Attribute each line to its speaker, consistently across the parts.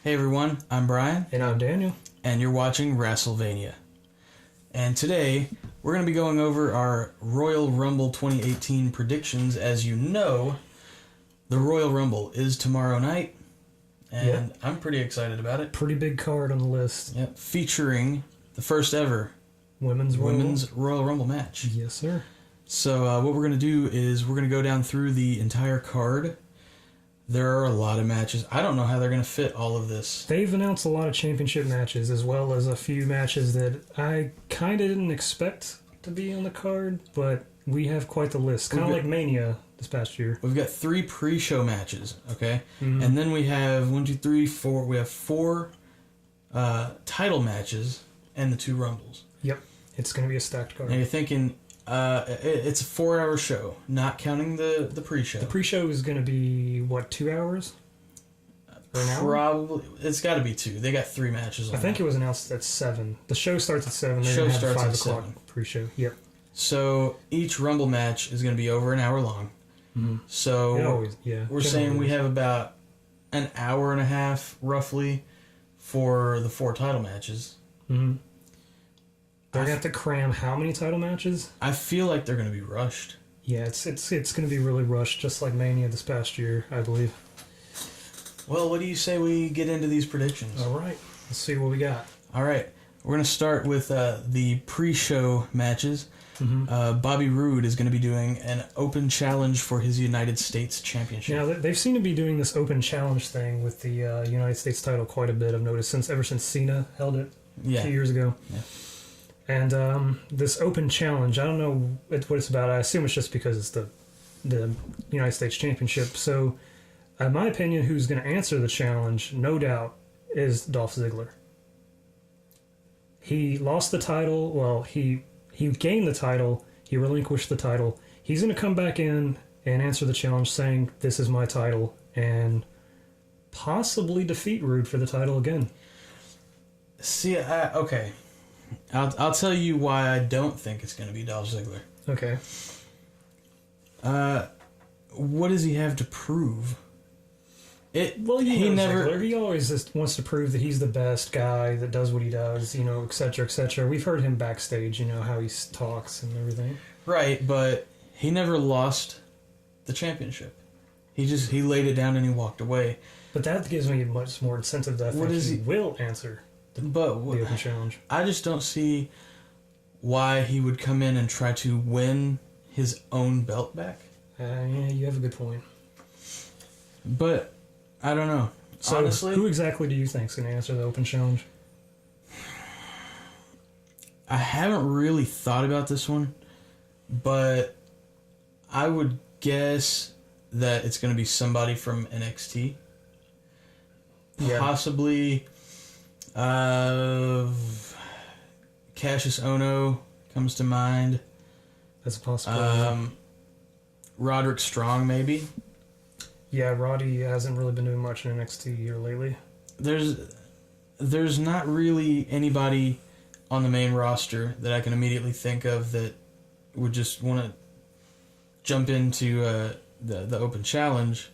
Speaker 1: Hey everyone, I'm Brian.
Speaker 2: And I'm Daniel.
Speaker 1: And you're watching WrassleVania. And today, we're going to be going over our Royal Rumble 2018 predictions. As you know, the Royal Rumble is tomorrow night, and I'm pretty excited about it.
Speaker 2: Pretty big card on the list.
Speaker 1: Yep, featuring the first ever
Speaker 2: Women's
Speaker 1: Royal Rumble match.
Speaker 2: Yes, sir.
Speaker 1: So what we're going to do is we're going to go down through the entire card. There are a lot of matches. I don't know how they're going to fit all of this.
Speaker 2: They've announced a lot of championship matches, as well as a few matches that I kind of didn't expect to be on the card, but we have quite the list. Kind of like Mania this past year.
Speaker 1: We've got 3 pre-show matches, okay? Mm-hmm. And then we have 4. We have 4 title matches and the 2 Rumbles.
Speaker 2: Yep. It's going to be a stacked card.
Speaker 1: Now you're thinking... it's a 4-hour show, not counting the pre-show.
Speaker 2: The pre-show is going to be, 2 hours? Or an hour?
Speaker 1: Probably. It's got to be 2. They got 3 matches on
Speaker 2: I think it was announced at 7. The show starts at 7. They're going to have 5 o'clock pre-show. Yep.
Speaker 1: So each Rumble match is going to be over an hour long. Mm-hmm. So we're saying we have about an hour and a half, roughly, for the 4 title matches.
Speaker 2: Mm-hmm. They're going to have to cram how many title matches?
Speaker 1: I feel like they're going to be rushed.
Speaker 2: Yeah, it's going to be really rushed, just like Mania this past year, I believe.
Speaker 1: Well, what do you say we get into these predictions?
Speaker 2: All right. Let's see what we got.
Speaker 1: All right. We're going to start with the pre-show matches. Mm-hmm. Bobby Roode is going to be doing an open challenge for his United States Championship.
Speaker 2: Now, they've seemed to be doing this open challenge thing with the United States title quite a bit, I've noticed, ever since Cena held it a few years ago. Yeah. And this open challenge, I don't know what it's about. I assume it's just because it's the United States Championship. So, in my opinion, who's going to answer the challenge, no doubt, is Dolph Ziggler. He lost the title. Well, he gained the title. He relinquished the title. He's going to come back in and answer the challenge saying, "This is my title," and possibly defeat Roode for the title again.
Speaker 1: See, okay. I'll tell you why I don't think it's going to be Dolph Ziggler.
Speaker 2: Okay.
Speaker 1: What does he have to prove?
Speaker 2: Ziggler. He always just wants to prove that he's the best guy that does what he does, et cetera, et cetera. We've heard him backstage, how he talks and everything.
Speaker 1: Right, but he never lost the championship. He laid it down and he walked away.
Speaker 2: But that gives me much more incentive that he will answer the open challenge.
Speaker 1: I just don't see why he would come in and try to win his own belt back.
Speaker 2: Yeah, you have a good point.
Speaker 1: But I don't know.
Speaker 2: So honestly, who exactly do you think is going to answer the open challenge?
Speaker 1: I haven't really thought about this one, but I would guess that it's going to be somebody from NXT. Yeah. Possibly Cassius Ohno comes to mind.
Speaker 2: That's a possibility.
Speaker 1: Roderick Strong, maybe.
Speaker 2: Yeah, Roddy hasn't really been doing much in NXT here lately.
Speaker 1: There's not really anybody on the main roster that I can immediately think of that would just want to jump into the open challenge.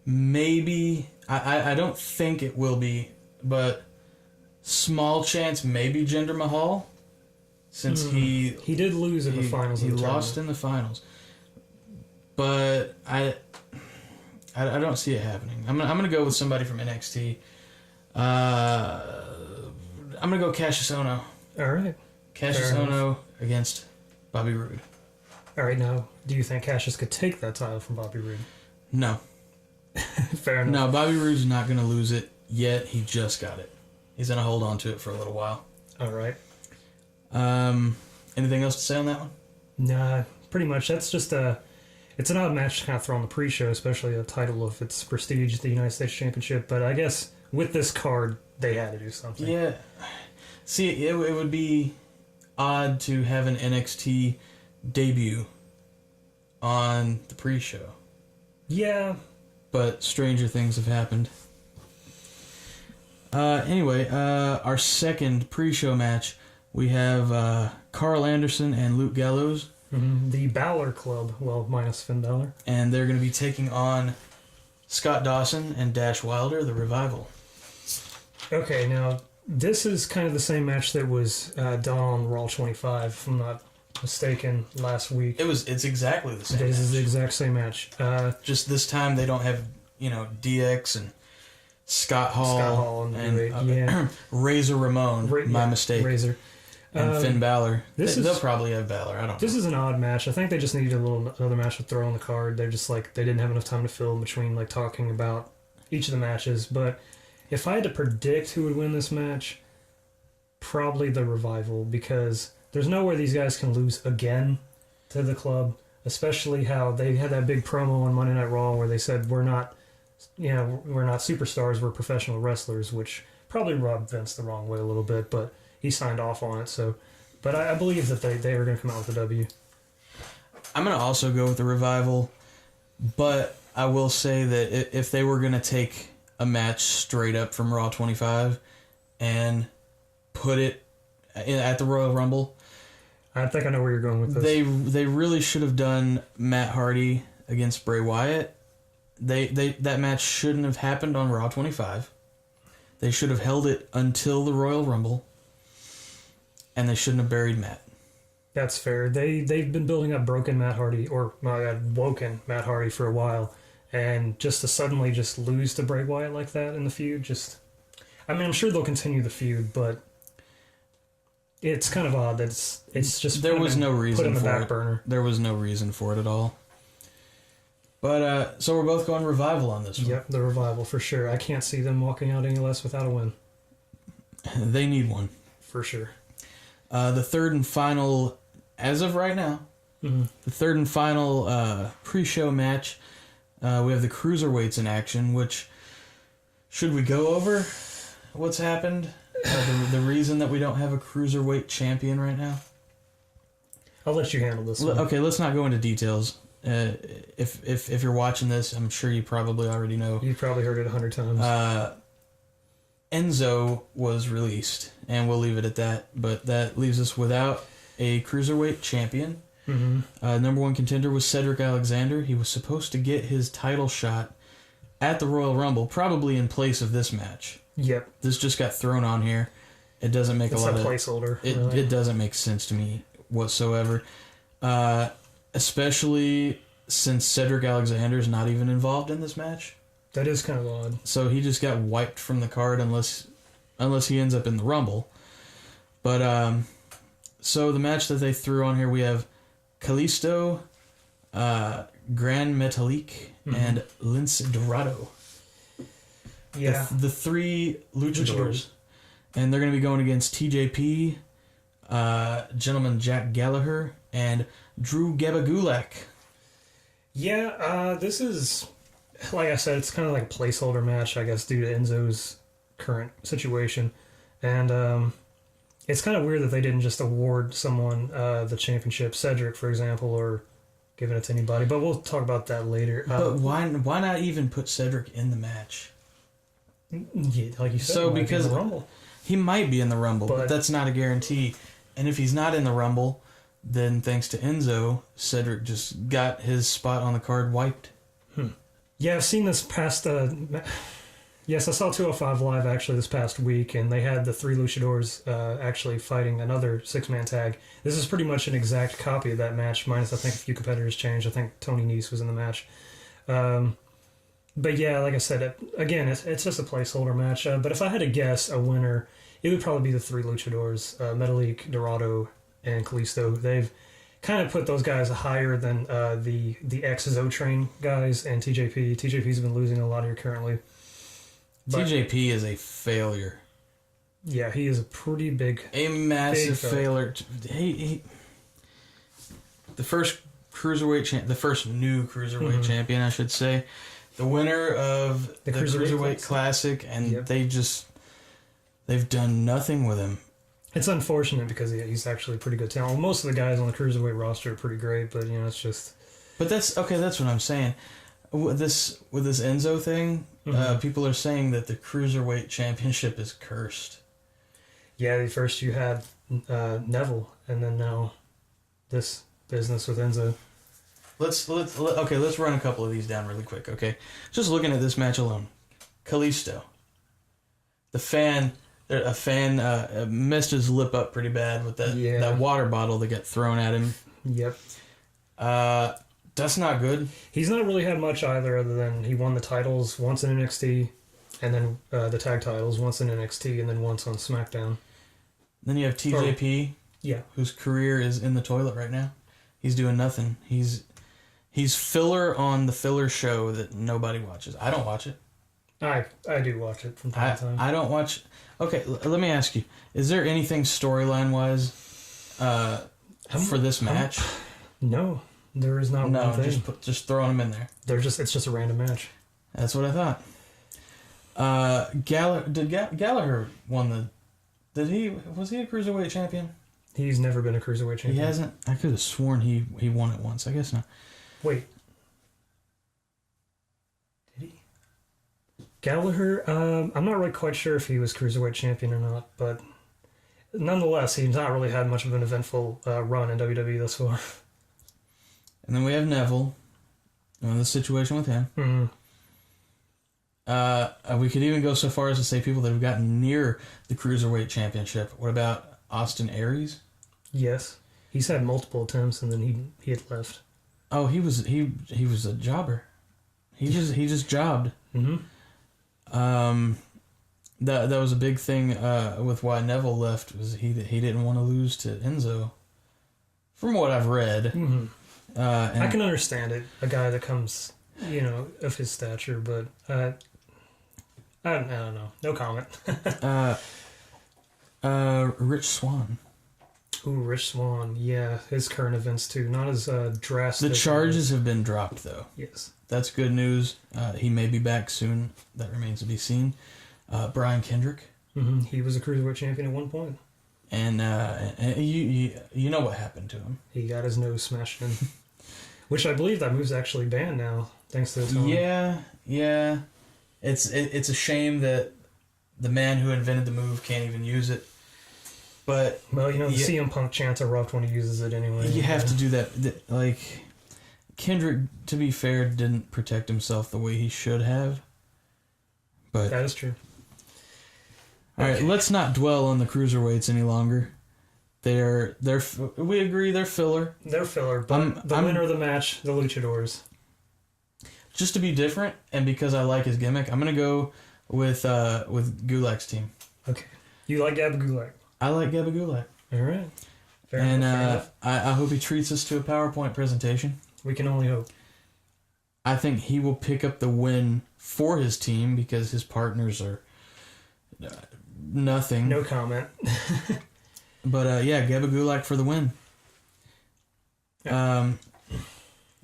Speaker 1: Maybe I don't think it will be, but small chance maybe Jinder Mahal, since he
Speaker 2: did lose in the finals.
Speaker 1: He lost in the finals, but I don't see it happening. I'm gonna go with somebody from NXT. I'm gonna go Cassius Ohno.
Speaker 2: All right,
Speaker 1: Cassius Ohno against Bobby Roode.
Speaker 2: All right, now do you think Cassius could take that title from Bobby Roode?
Speaker 1: No.
Speaker 2: Fair enough.
Speaker 1: No, Bobby Roode's not going to lose it yet. He just got it. He's going to hold on to it for a little while.
Speaker 2: All right.
Speaker 1: Anything else to say on that one?
Speaker 2: Nah, pretty much. That's just it's an odd match to kind of throw on the pre-show, especially a title of its prestige, the United States Championship. But I guess with this card, they had to do something.
Speaker 1: Yeah. See, it would be odd to have an NXT debut on the pre-show.
Speaker 2: Yeah.
Speaker 1: But stranger things have happened. Anyway, our second pre-show match, we have Carl Anderson and Luke Gallows.
Speaker 2: Mm-hmm. The Balor Club, well, minus Finn Balor.
Speaker 1: And they're going to be taking on Scott Dawson and Dash Wilder, the Revival.
Speaker 2: Okay, now this is kind of the same match that was done on Raw 25, if I'm not mistaken, last week.
Speaker 1: It's exactly the same.
Speaker 2: This is the exact same match.
Speaker 1: Just this time they don't have DX and Scott Hall and Razor Ramon. My mistake.
Speaker 2: Razor.
Speaker 1: And Finn Balor. They'll probably have Balor. I don't know.
Speaker 2: This is an odd match. I think they just needed another match to throw on the card. They're just like, they didn't have enough time to fill in between like talking about each of the matches. But if I had to predict who would win this match, probably the Revival, because there's no way these guys can lose again to the club, especially how they had that big promo on Monday Night Raw where they said we're not superstars, we're professional wrestlers, which probably rubbed Vince the wrong way a little bit, but he signed off on it. So, but I believe that they were going to come out with a W.
Speaker 1: I'm going to also go with the Revival, but I will say that if they were going to take a match straight up from Raw 25 and put it at the Royal Rumble,
Speaker 2: I think I know where you're going with this.
Speaker 1: They really should have done Matt Hardy against Bray Wyatt. That match shouldn't have happened on Raw 25. They should have held it until the Royal Rumble, and they shouldn't have buried Matt.
Speaker 2: That's fair. They've been building up woken Matt Hardy for a while, and just to suddenly just lose to Bray Wyatt like that in the feud, I'm sure they'll continue the feud, but it's kind of odd that it's just
Speaker 1: there was no reason
Speaker 2: put in the
Speaker 1: for
Speaker 2: back
Speaker 1: it.
Speaker 2: burner.
Speaker 1: There was no reason for it at all. But so we're both going Revival on this one.
Speaker 2: Yep, the Revival for sure. I can't see them walking out any less without a win.
Speaker 1: They need one
Speaker 2: for sure.
Speaker 1: The third and final, as of right now, the third and final pre-show match. We have the Cruiserweights in action. Which should we go over? What's happened? The reason that we don't have a Cruiserweight champion right now?
Speaker 2: I'll let you handle this one.
Speaker 1: Okay, let's not go into details. If you're watching this, I'm sure you probably already know.
Speaker 2: You've probably heard it 100 times.
Speaker 1: Enzo was released, and we'll leave it at that. But that leaves us without a Cruiserweight champion. Number one contender was Cedric Alexander. He was supposed to get his title shot at the Royal Rumble, probably in place of this match.
Speaker 2: Yep.
Speaker 1: This just got thrown on here. It doesn't make
Speaker 2: it's a placeholder.
Speaker 1: It doesn't make sense to me whatsoever. Especially since Cedric Alexander is not even involved in this match.
Speaker 2: That is kind of odd.
Speaker 1: So he just got wiped from the card unless he ends up in the Rumble. But so the match that they threw on here, we have Kalisto, Grand Metalik, and Lince Dorado.
Speaker 2: Yeah.
Speaker 1: The three luchadors. And they're going to be going against TJP, Gentleman Jack Gallagher, and Drew Gabagulak.
Speaker 2: Yeah, this is, like I said, it's kind of like a placeholder match, I guess, due to Enzo's current situation. And it's kind of weird that they didn't just award someone the championship, Cedric, for example, or give it to anybody. But we'll talk about that later.
Speaker 1: But why not even put Cedric in the match?
Speaker 2: Yeah, like you said,
Speaker 1: so because
Speaker 2: in the Rumble.
Speaker 1: He might be in the Rumble, but that's not a guarantee. And if he's not in the Rumble, then thanks to Enzo, Cedric just got his spot on the card wiped.
Speaker 2: Yeah, I've seen this past... yes, I saw 205 Live actually this past week, and they had the three luchadors actually fighting another six-man tag. This is pretty much an exact copy of that match, minus I think a few competitors changed. I think Tony Nese was in the match. But yeah, like I said, it's just a placeholder match. But if I had to guess a winner, it would probably be the three luchadors, Metalik, Dorado, and Kalisto. They've kind of put those guys higher than the ex-Zo Train guys and TJP. TJP's been losing a lot here currently.
Speaker 1: But TJP is a failure.
Speaker 2: Yeah, he is a
Speaker 1: massive failure. The first cruiserweight the first new cruiserweight champion, I should say. The winner of the Cruiserweight Classic, and they've done nothing with him.
Speaker 2: It's unfortunate because he's actually pretty good talent. Most of the guys on the Cruiserweight roster are pretty great, but it's just...
Speaker 1: But that's what I'm saying. With this Enzo thing, people are saying that the Cruiserweight Championship is cursed.
Speaker 2: Yeah, first you had Neville, and then now this business with Enzo.
Speaker 1: let's run a couple of these down really quick. Okay, just looking at this match alone, Kalisto, a fan messed his lip up pretty bad with that water bottle that got thrown at him.
Speaker 2: Yep.
Speaker 1: That's not good.
Speaker 2: He's not really had much either, other than he won the titles once in NXT, and then the tag titles once in NXT, and then once on SmackDown.
Speaker 1: Then you have TJP, whose career is in the toilet right now. He's doing nothing. He's filler on the filler show that nobody watches. I don't watch it.
Speaker 2: I do watch it from time to time.
Speaker 1: I don't watch. Okay, let me ask you: is there anything storyline wise for this match?
Speaker 2: No, there is not.
Speaker 1: No,
Speaker 2: one thing.
Speaker 1: just throwing them in there.
Speaker 2: It's just a random match.
Speaker 1: That's what I thought. Gallagher won the? Was he a cruiserweight champion?
Speaker 2: He's never been a cruiserweight champion.
Speaker 1: He hasn't. I could have sworn he won it once. I guess not.
Speaker 2: Wait. Did he? Gallagher, I'm not really quite sure if he was cruiserweight champion or not, but nonetheless, he's not really had much of an eventful run in WWE thus far.
Speaker 1: And then we have Neville. The situation with him.
Speaker 2: Mm-hmm.
Speaker 1: We could even go so far as to say people that have gotten near the cruiserweight championship. What about Austin Aries?
Speaker 2: Yes, he's had multiple attempts, and then he had left.
Speaker 1: Oh, he was a jobber. He just jobbed.
Speaker 2: Mm-hmm.
Speaker 1: That was a big thing with why Neville left, was he didn't want to lose to Enzo. From what I've read,
Speaker 2: mm-hmm. I can understand it. A guy that comes, of his stature, but I don't know. No comment.
Speaker 1: Rich Swann.
Speaker 2: Ooh, Rich Swann. Yeah, his current events too. Not as drastic.
Speaker 1: The charges have been dropped, though.
Speaker 2: Yes. That's
Speaker 1: good news. He may be back soon. That remains to be seen. Brian Kendrick.
Speaker 2: Mm-hmm. He was a cruiserweight champion at one point.
Speaker 1: And you know what happened to him.
Speaker 2: He got his nose smashed in. Which I believe that move's actually banned now, thanks to the time.
Speaker 1: Yeah. It's a shame that the man who invented the move can't even use it. But
Speaker 2: well, the CM Punk chants are rough when he uses it anyway.
Speaker 1: You have to do that. Like, Kendrick, to be fair, didn't protect himself the way he should have. But
Speaker 2: that is true.
Speaker 1: All right, let's not dwell on the cruiserweights any longer. We agree they're filler.
Speaker 2: They're filler, but the winner of the match, the Luchadors.
Speaker 1: Just to be different, and because I like his gimmick, I'm gonna go with Gulak's team.
Speaker 2: Okay, you like Gab Gulak?
Speaker 1: I like Gab Gulak.
Speaker 2: All right,
Speaker 1: fair enough. I hope he treats us to a PowerPoint presentation.
Speaker 2: We can only hope.
Speaker 1: I think he will pick up the win for his team because his partners are nothing.
Speaker 2: No comment.
Speaker 1: But Gab Gulak for the win.
Speaker 2: Yeah.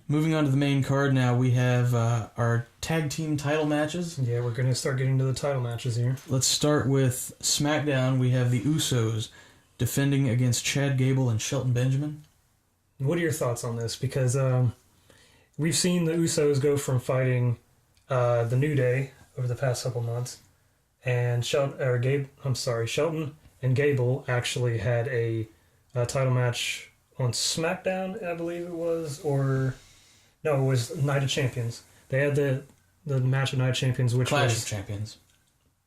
Speaker 1: Moving on to the main card now, we have our tag team title matches.
Speaker 2: Yeah, we're going to start getting to the title matches here.
Speaker 1: Let's start with SmackDown. We have the Usos defending against Chad Gable and Shelton Benjamin.
Speaker 2: What are your thoughts on this? Because we've seen the Usos go from fighting the New Day over the past couple months, and Shelton and Gable actually had a title match on SmackDown, I believe it was, or no, it was Night of Champions. They had the match of Night of Champions, which
Speaker 1: Clash
Speaker 2: was
Speaker 1: of Champions.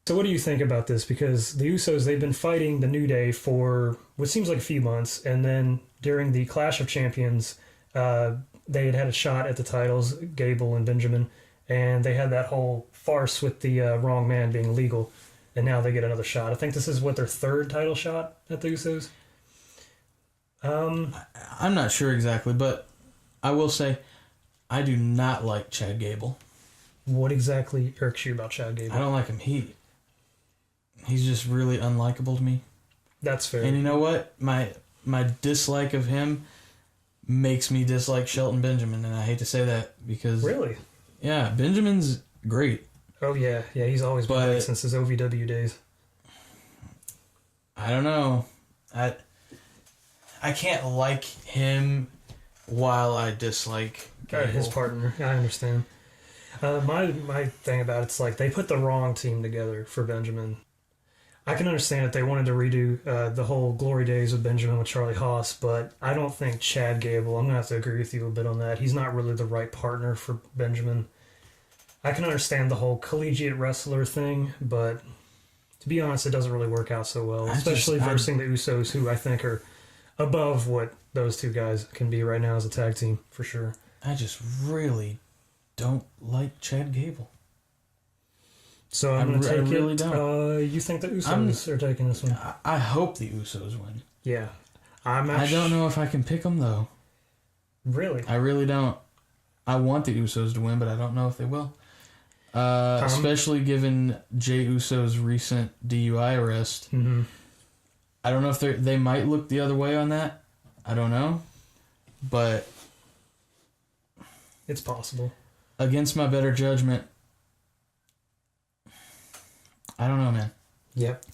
Speaker 2: So what do you think about this? Because the Usos, they've been fighting the New Day for what seems like a few months, and then during the Clash of Champions, they had a shot at the titles, Gable and Benjamin, and they had that whole farce with the wrong man being legal, and now they get another shot. I think this is their third title shot at the Usos.
Speaker 1: I'm not sure exactly, but I will say I do not like Chad Gable.
Speaker 2: What exactly irks you about Chad Gable?
Speaker 1: I don't like him. He's just really unlikable to me.
Speaker 2: That's fair.
Speaker 1: And you know what? My dislike of him makes me dislike Shelton Benjamin, and I hate to say that because...
Speaker 2: Really?
Speaker 1: Yeah, Benjamin's great.
Speaker 2: Oh, yeah. Yeah, he's always been great since his OVW days.
Speaker 1: I don't know. I can't like him while I dislike Gable.
Speaker 2: His partner. I understand. My thing about it's like they put the wrong team together for Benjamin. I can understand that they wanted to redo the whole glory days of Benjamin with Charlie Haas, but I don't think Chad Gable, I'm going to have to agree with you a bit on that. He's not really the right partner for Benjamin. I can understand the whole collegiate wrestler thing, but to be honest, it doesn't really work out so well, especially versing the Usos, who I think are above what those two guys can be right now as a tag team, for sure.
Speaker 1: I just really don't like Chad Gable.
Speaker 2: So I'm going to take
Speaker 1: really
Speaker 2: it.
Speaker 1: Don't.
Speaker 2: You think the Usos are taking this one?
Speaker 1: I hope the Usos win.
Speaker 2: Yeah.
Speaker 1: I don't know if I can pick them, though.
Speaker 2: Really?
Speaker 1: I really don't. I want the Usos to win, but I don't know if they will. Especially given Jey Uso's recent DUI arrest.
Speaker 2: Mm-hmm.
Speaker 1: I don't know if they might look the other way on that. I don't know. But
Speaker 2: it's possible.
Speaker 1: Against my better judgment, I don't know, man.
Speaker 2: Yep.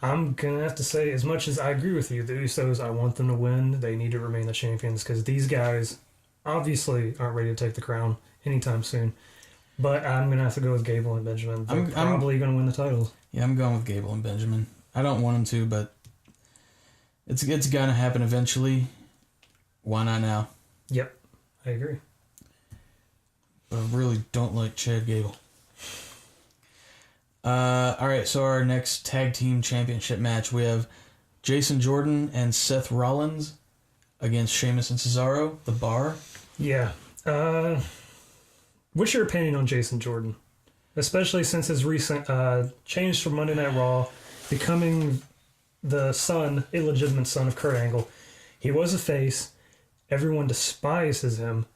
Speaker 2: I'm going to have to say, as much as I agree with you, the Usos, I want them to win. They need to remain the champions because these guys obviously aren't ready to take the crown anytime soon. But I'm going to have to go with Gable and Benjamin. They're probably going to win the titles.
Speaker 1: Yeah, I'm going with Gable and Benjamin. I don't want them to, but it's going to happen eventually. Why not now?
Speaker 2: Yep, I agree.
Speaker 1: But I really don't like Chad Gable. Alright, so our next tag team championship match, we have Jason Jordan and Seth Rollins against Sheamus and Cesaro, The Bar.
Speaker 2: Yeah. What's your opinion on Jason Jordan? Especially since his recent change from Monday Night Raw, becoming the illegitimate son of Kurt Angle. He was a face. Everyone despises him.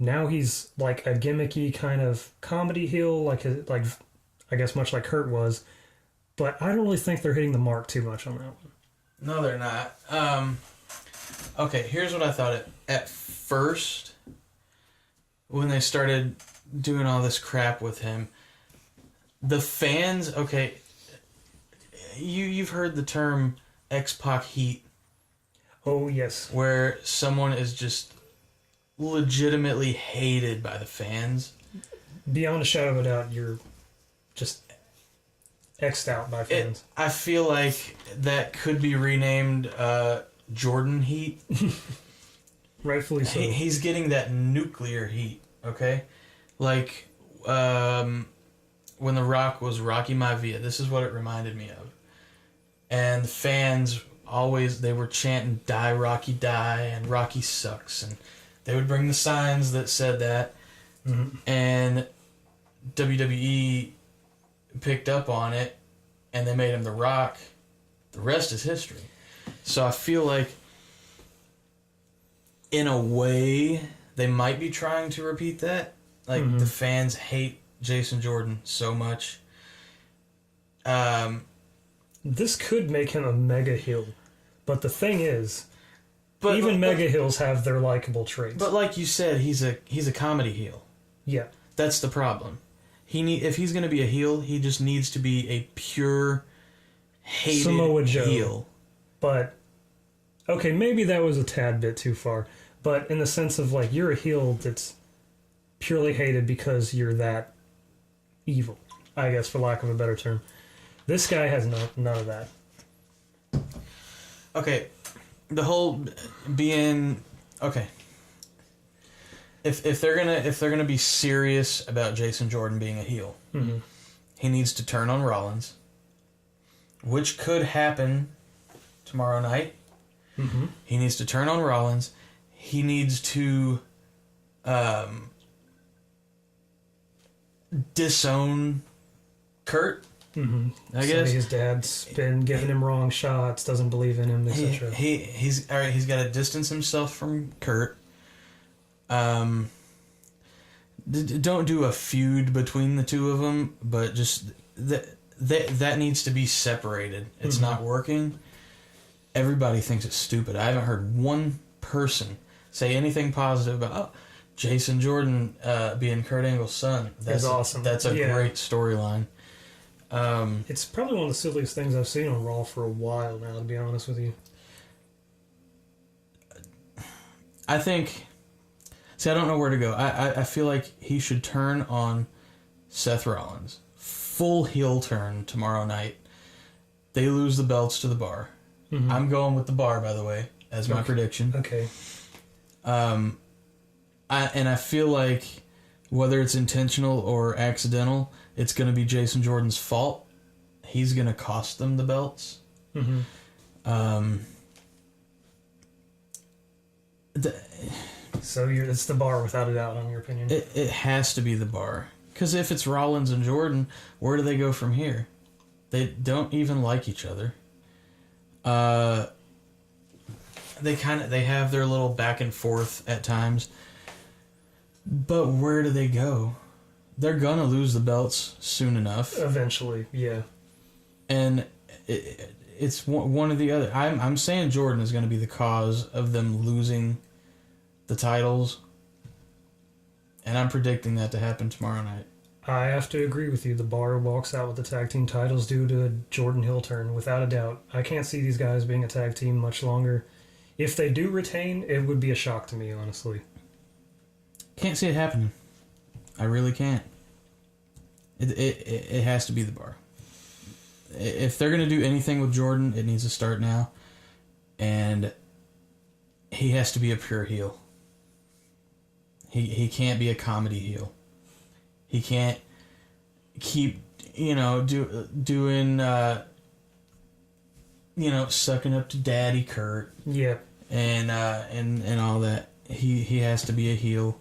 Speaker 2: Now he's like a gimmicky kind of comedy heel, like I guess much like Kurt was. But I don't really think they're hitting the mark too much on that one.
Speaker 1: No, they're not. Okay, here's what I thought at first when they started doing all this crap with him. The fans, okay, you've heard the term X-Pac heat.
Speaker 2: Oh, yes.
Speaker 1: Where someone is just legitimately hated by the fans.
Speaker 2: Beyond a shadow of a doubt, you're just X'd out by fans.
Speaker 1: I feel like that could be renamed Jordan heat.
Speaker 2: Rightfully so.
Speaker 1: He's getting that nuclear heat, okay? Like, when The Rock was Rocky Maivia, this is what it reminded me of. And the fans they were chanting, "Die, Rocky, die," and "Rocky sucks." And they would bring the signs that said that. Mm-hmm. And WWE picked up on it, and they made him The Rock. The rest is history. So I feel like, in a way, they might be trying to repeat that. Like, mm-hmm. The fans hate Jason Jordan so much.
Speaker 2: This could make him a mega heel. But the thing is, even mega heels have their likable traits.
Speaker 1: But like you said, he's a comedy heel.
Speaker 2: Yeah.
Speaker 1: That's the problem. If he's going to be a heel, he just needs to be a pure hated
Speaker 2: Samoa Joe.
Speaker 1: Heel.
Speaker 2: But, okay, maybe that was a tad bit too far. But in the sense of, like, you're a heel that's purely hated because you're that evil, I guess, for lack of a better term. This guy has none of that.
Speaker 1: Okay, the whole being okay. If they're gonna be serious about Jason Jordan being a heel, mm-hmm. he needs to turn on Rollins, which could happen tomorrow night. Mm-hmm. He needs to turn on Rollins. He needs to disown Kurt.
Speaker 2: Mm-hmm.
Speaker 1: I guess
Speaker 2: his dad's been giving him wrong shots, doesn't believe in him, etc.
Speaker 1: He's all right. He's got to distance himself from Kurt. Don't do a feud between the two of them, but just that needs to be separated. It's mm-hmm. not working. Everybody thinks it's stupid. I haven't heard one person say anything positive about Jason Jordan being Kurt Angle's son. That's
Speaker 2: awesome.
Speaker 1: That's a great storyline.
Speaker 2: It's probably one of the silliest things I've seen on Raw for a while now, to be honest with you.
Speaker 1: I think... See, I don't know where to go. I feel like he should turn on Seth Rollins. Full heel turn tomorrow night. they lose the belts to the Bar. Mm-hmm. I'm going with the Bar, by the way, as my prediction.
Speaker 2: Okay.
Speaker 1: I feel like whether it's intentional or accidental, it's going to be Jason Jordan's fault. He's going to cost them the belts.
Speaker 2: Mm-hmm. So it's the Bar without a doubt, in your opinion?
Speaker 1: It has to be the Bar. Because if it's Rollins and Jordan, where do they go from here? They don't even like each other. They have their little back and forth at times. But where do they go? They're gonna lose the belts soon enough.
Speaker 2: Eventually, yeah.
Speaker 1: And it's one or the other. I'm saying Jordan is going to be the cause of them losing the titles. And I'm predicting that to happen tomorrow night.
Speaker 2: I have to agree with you. The Bar walks out with the tag team titles due to a Jordan heel turn, without a doubt. I can't see these guys being a tag team much longer. If they do retain, it would be a shock to me, honestly.
Speaker 1: Can't see it happening. I really can't. It has to be the Bar. If they're going to do anything with Jordan, it needs to start now. And he has to be a pure heel. He can't be a comedy heel. He can't keep, doing, sucking up to Daddy Kurt.
Speaker 2: Yeah.
Speaker 1: And all that. He has to be a heel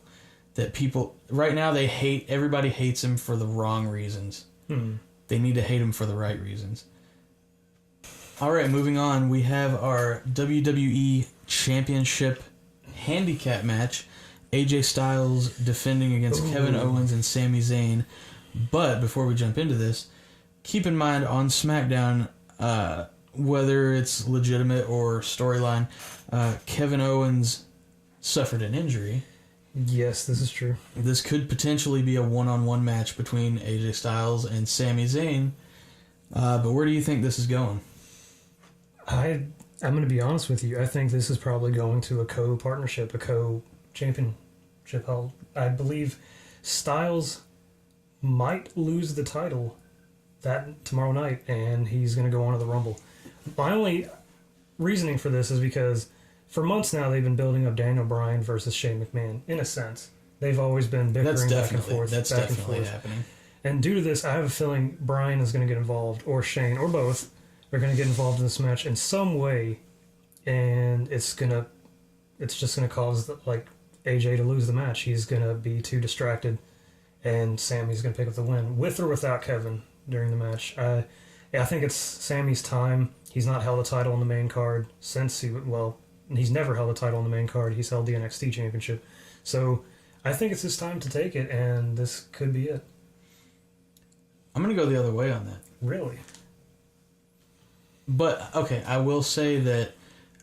Speaker 1: that people, right now everybody hates him for the wrong reasons.
Speaker 2: Hmm.
Speaker 1: They need to hate him for the right reasons. Alright, moving on. We have our WWE Championship handicap match. AJ Styles defending against Kevin Owens and Sami Zayn. But before we jump into this, keep in mind on SmackDown, whether it's legitimate or storyline, Kevin Owens suffered an injury.
Speaker 2: Yes, this is true.
Speaker 1: This could potentially be a one-on-one match between AJ Styles and Sami Zayn. But where do you think this is going?
Speaker 2: I'm going to be honest with you. I think this is probably going to a co-partnership, a co-championship. I believe Styles might lose the title that tomorrow night, and he's going to go on to the Rumble. My only reasoning for this is because for months now they've been building up Daniel Bryan versus Shane McMahon. In a sense, they've always been bickering back and forth.
Speaker 1: That's definitely happening.
Speaker 2: And due to this, I have a feeling Bryan is going to get involved, or Shane, or both, are going to get involved in this match in some way, and it's just going to cause AJ to lose the match. He's going to be too distracted, and Sammy's going to pick up the win, with or without Kevin during the match. I think it's Sammy's time. He's not held a title on the main card since he's never held a title on the main card. He's held the NXT Championship. So I think it's his time to take it, and this could be it.
Speaker 1: I'm going to go the other way on that.
Speaker 2: Really?
Speaker 1: But, okay, I will say that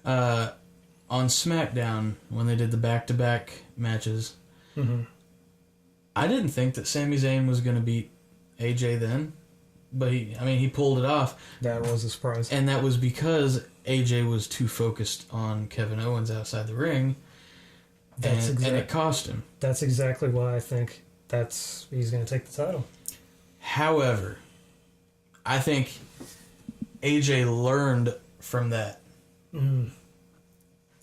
Speaker 1: on SmackDown, when they did the back-to-back matches,
Speaker 2: mm-hmm.
Speaker 1: I didn't think that Sami Zayn was going to beat AJ then. But he pulled it off.
Speaker 2: That was a surprise.
Speaker 1: And that was because AJ was too focused on Kevin Owens outside the ring. And it cost him.
Speaker 2: That's exactly why I think he's going to take the title.
Speaker 1: However, I think AJ learned from that.
Speaker 2: Mm.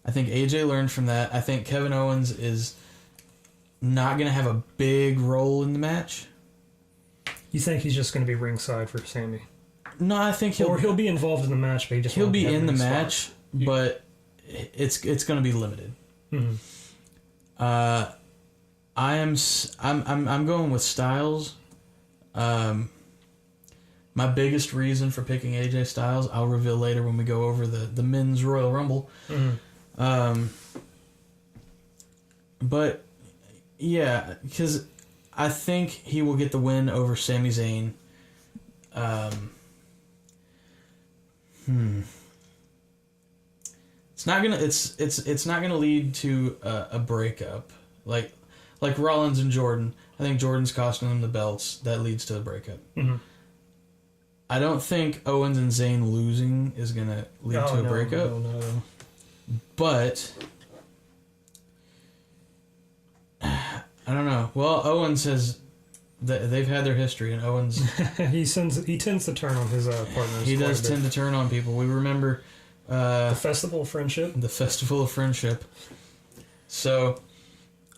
Speaker 1: I think AJ learned from that. I think Kevin Owens is not going to have a big role in the match.
Speaker 2: You think he's just going to be ringside for Sammy?
Speaker 1: No, I think
Speaker 2: he'll be involved in the match, but
Speaker 1: he'll be in the match, but it's going to be limited.
Speaker 2: Mm-hmm.
Speaker 1: I'm going with Styles. My biggest reason for picking AJ Styles, I'll reveal later when we go over the men's Royal Rumble.
Speaker 2: Mm-hmm.
Speaker 1: But yeah, because I think he will get the win over Sami Zayn. It's not gonna lead to a breakup like Rollins and Jordan. I think Jordan's costing them the belts. That leads to a breakup.
Speaker 2: Mm-hmm.
Speaker 1: I don't think Owens and Zayn losing is gonna lead to a breakup.
Speaker 2: No.
Speaker 1: But I don't know. Well, Owens has They've had their history, and Owens...
Speaker 2: he tends to turn on his partners.
Speaker 1: He does tend to turn on people. We remember...
Speaker 2: the Festival of Friendship.
Speaker 1: The Festival of Friendship. So,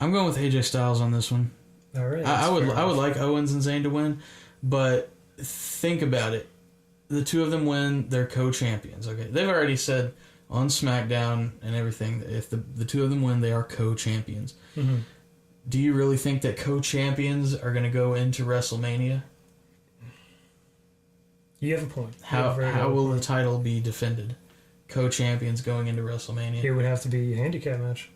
Speaker 1: I'm going with AJ Styles on this one.
Speaker 2: All right.
Speaker 1: I would like Owens and Zayn to win, but think about it. The two of them win, they're co-champions. Okay, they've already said on SmackDown and everything that if the two of them win, they are co-champions.
Speaker 2: Mm-hmm.
Speaker 1: Do you really think that co-champions are going to go into WrestleMania?
Speaker 2: You have a point.
Speaker 1: How will the title be defended? Co-champions going into WrestleMania.
Speaker 2: It would have to be a handicap match.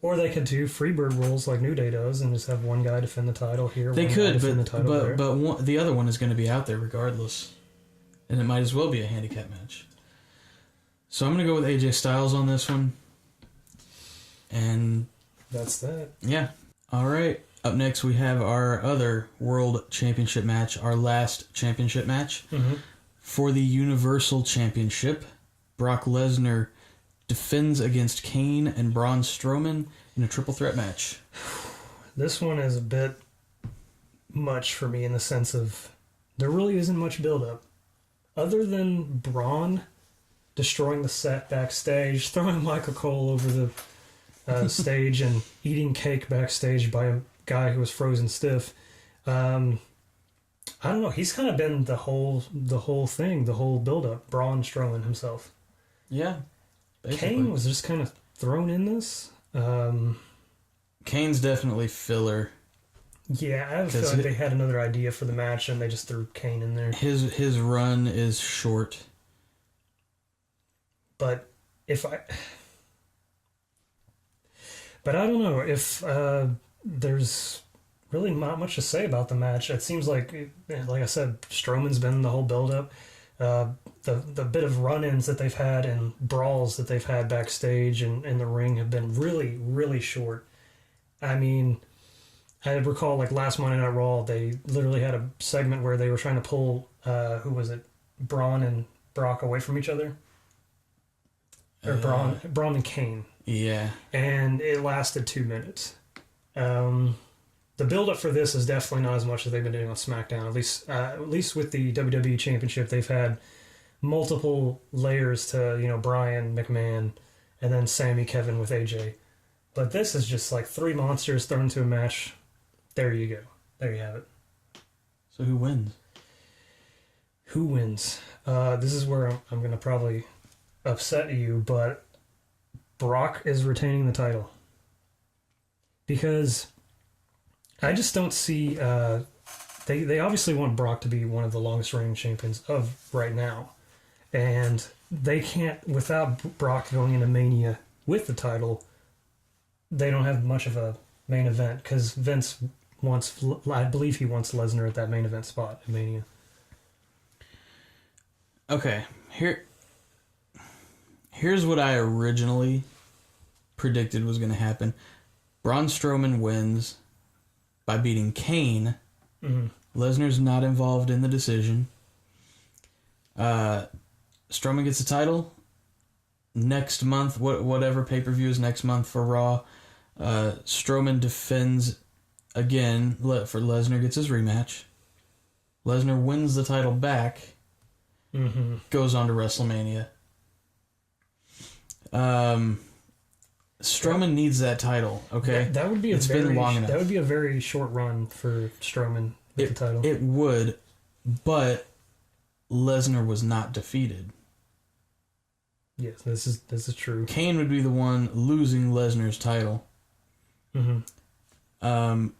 Speaker 2: Or they could do Freebird rules like New Day does and just have one guy defend the title here.
Speaker 1: They could, but the other one is going to be out there regardless, and it might as well be a handicap match. So I'm going to go with AJ Styles on this one, and
Speaker 2: that's that.
Speaker 1: Yeah. All right. Up next, we have our other World Championship match, our last championship match.
Speaker 2: Mm-hmm.
Speaker 1: For the Universal Championship, Brock Lesnar defends against Kane and Braun Strowman in a triple threat match.
Speaker 2: This one is a bit much for me in the sense of there really isn't much build-up. Other than Braun destroying the set backstage, throwing Michael Cole over the stage and eating cake backstage by a guy who was frozen stiff. I don't know. He's kind of been the whole thing, the whole build-up. Braun Strowman himself.
Speaker 1: Yeah. Basically.
Speaker 2: Kane was just kind of thrown in this.
Speaker 1: Kane's definitely filler.
Speaker 2: Yeah, I feel like they had another idea for the match and they just threw Kane in there.
Speaker 1: His run is short.
Speaker 2: But I don't know if there's really not much to say about the match. It seems like I said, Strowman's been the whole build-up. The bit of run-ins that they've had and brawls that they've had backstage and in the ring have been really, really short. I mean, I recall like last Monday Night Raw, they literally had a segment where they were trying to pull, who was it, Braun and Brock away from each other? Or Braun and Kane.
Speaker 1: Yeah.
Speaker 2: And it lasted 2 minutes. The build-up for this is definitely not as much as they've been doing on SmackDown. At least with the WWE Championship, they've had multiple layers to, Bryan, McMahon, and then Sammy, Kevin with AJ. But this is just like three monsters thrown into a match. There you go. There you have it.
Speaker 1: So who wins?
Speaker 2: Who wins? This is where I'm going to probably upset you, but Brock is retaining the title. Because I just don't see... They obviously want Brock to be one of the longest reigning champions of right now. And they can't, without Brock going into Mania with the title, they don't have much of a main event because Vince wants, I believe he wants Lesnar at that main event spot at Mania.
Speaker 1: Okay, here's what I originally predicted was going to happen. Braun Strowman wins by beating Kane.
Speaker 2: Mm-hmm.
Speaker 1: Lesnar's not involved in the decision. Strowman gets the title next month. Whatever pay-per-view is next month for Raw. Strowman defends again for Lesnar, gets his rematch. Lesnar wins the title back.
Speaker 2: Mm-hmm.
Speaker 1: Goes on to WrestleMania. Strowman needs that title. Okay,
Speaker 2: that would be been long enough. That would be a very short run for Strowman with the title.
Speaker 1: It would, but Lesnar was not defeated.
Speaker 2: Yes, this is true.
Speaker 1: Kane would be the one losing Lesnar's title.
Speaker 2: Mm-hmm.
Speaker 1: And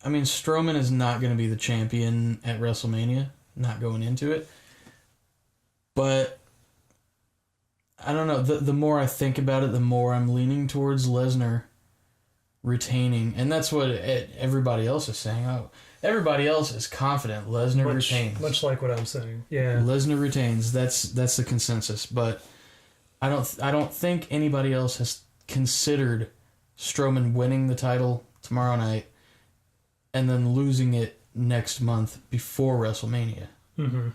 Speaker 1: I mean, Strowman is not going to be the champion at WrestleMania. Not going into it, but I don't know. The more I think about it, the more I'm leaning towards Lesnar retaining, and that's what everybody else is saying. Oh, everybody else is confident Lesnar retains.
Speaker 2: Much like what I'm saying. Yeah,
Speaker 1: Lesnar retains. That's the consensus. But I don't think anybody else has considered Strowman winning the title tomorrow night and then losing it next month before WrestleMania.
Speaker 2: Mm-hmm.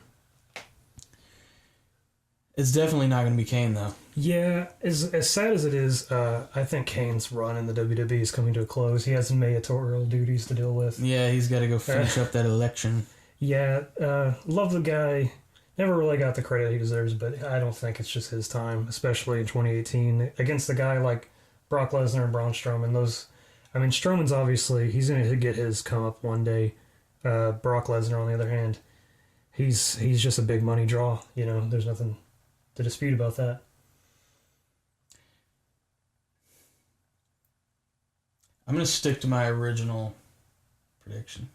Speaker 1: It's definitely not going to be Kane, though.
Speaker 2: Yeah, as sad as it is, I think Kane's run in the WWE is coming to a close. He has some mayoral duties to deal with.
Speaker 1: Yeah, he's got to go finish up that election.
Speaker 2: Yeah, love the guy. Never really got the credit he deserves, but I don't think it's just his time, especially in 2018 against a guy like Brock Lesnar and Braun Strowman. Strowman's obviously he's going to get his come up one day. Brock Lesnar, on the other hand, he's just a big money draw. There's nothing to dispute about that.
Speaker 1: I'm going to stick to my original prediction.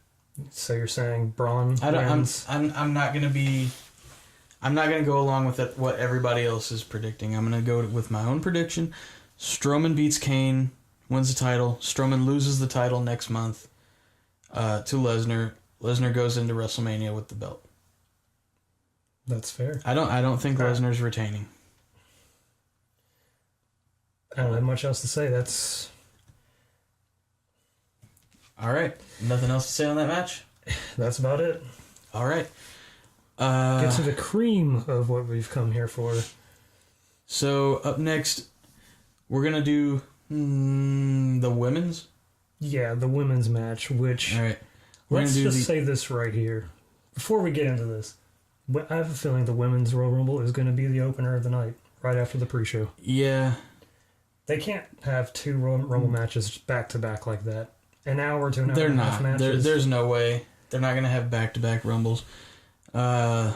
Speaker 2: So you're saying Braun
Speaker 1: wins? I'm not going to go along with it, what everybody else is predicting. I'm going to go with my own prediction. Strowman beats Kane, wins the title. Strowman loses the title next month to Lesnar. Lesnar goes into WrassleMania with the belt.
Speaker 2: That's fair.
Speaker 1: I don't think Lesnar's retaining.
Speaker 2: I don't have much else to say. That's
Speaker 1: all right. Nothing else to say on that match?
Speaker 2: That's about it.
Speaker 1: All right.
Speaker 2: Get to the cream of what we've come here for.
Speaker 1: So, up next, we're going to do the women's?
Speaker 2: Yeah, the women's match, which...
Speaker 1: All right.
Speaker 2: Let's just say this right here. Before we get into this, I have a feeling the women's Royal Rumble is going to be the opener of the night, right after the pre-show.
Speaker 1: Yeah.
Speaker 2: They can't have two Royal Rumble matches back-to-back like that. An hour to an hour and a half matches.
Speaker 1: There's no way. They're not going to have back-to-back Rumbles. The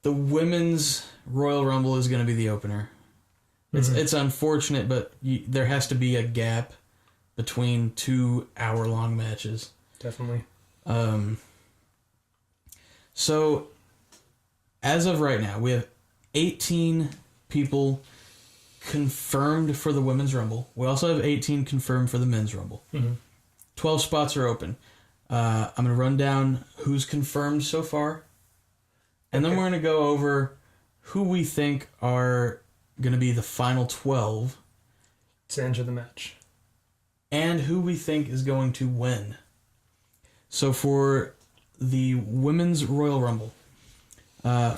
Speaker 1: women's Royal Rumble is going to be the opener. It's unfortunate, but there has to be a gap between 2 hour-long matches.
Speaker 2: Definitely.
Speaker 1: So, as of right now, we have 18 people confirmed for the Women's Rumble. We also have 18 confirmed for the Men's Rumble. 12 spots are open. I'm going to run down who's confirmed so far. And then we're going to go over who we think are going to be the final 12.
Speaker 2: To enter the match.
Speaker 1: And who we think is going to win. So for the Women's Royal Rumble,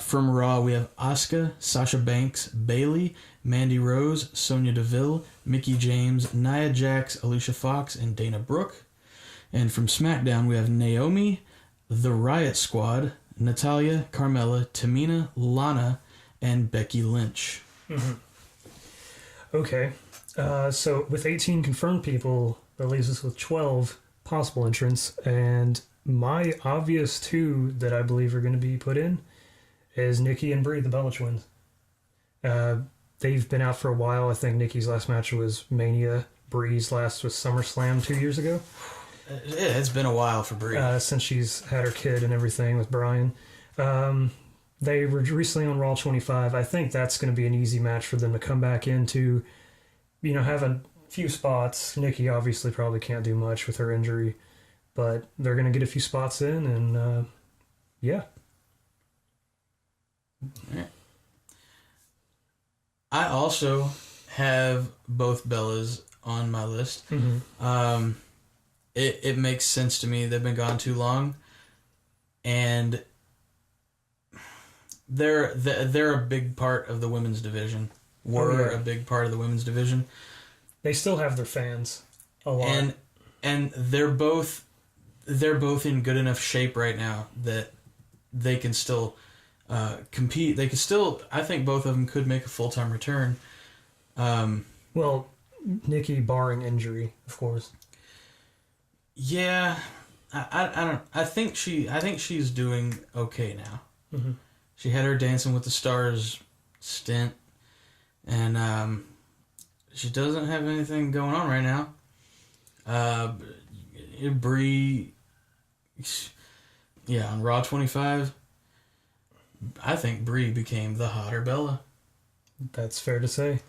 Speaker 1: from Raw, we have Asuka, Sasha Banks, Bayley, Mandy Rose, Sonya Deville, Mickie James, Nia Jax, Alicia Fox, and Dana Brooke. And from SmackDown, we have Naomi, The Riot Squad, Natalya, Carmella, Tamina, Lana, and Becky Lynch.
Speaker 2: Okay. So with 18 confirmed people, that leaves us with 12 possible entrants. And my obvious two that I believe are going to be put in is Nikki and Brie, the Bella Twins. They've been out for a while. I think Nikki's last match was Mania. Brie's last was SummerSlam 2 years ago.
Speaker 1: It's been a while for Brie.
Speaker 2: Since she's had her kid and everything with Brian. They were recently on Raw 25. I think that's going to be an easy match for them to come back into, have a few spots. Nikki obviously probably can't do much with her injury, but they're going to get a few spots in, and yeah.
Speaker 1: Right. I also have both Bellas on my list. It makes sense to me. They've been gone too long, and they're a big part of the women's division. A big part of the women's division.
Speaker 2: They still have their fans a lot,
Speaker 1: and they're both in good enough shape right now that they can still compete. They can still. I think both of them could make a full-time return.
Speaker 2: Well, Nikki barring injury, of course.
Speaker 1: Yeah, I don't. I think she's doing okay now. She had her Dancing with the Stars stint, and she doesn't have anything going on right now. Brie, on Raw 25, I think Brie became the hotter Bella.
Speaker 2: That's fair to say.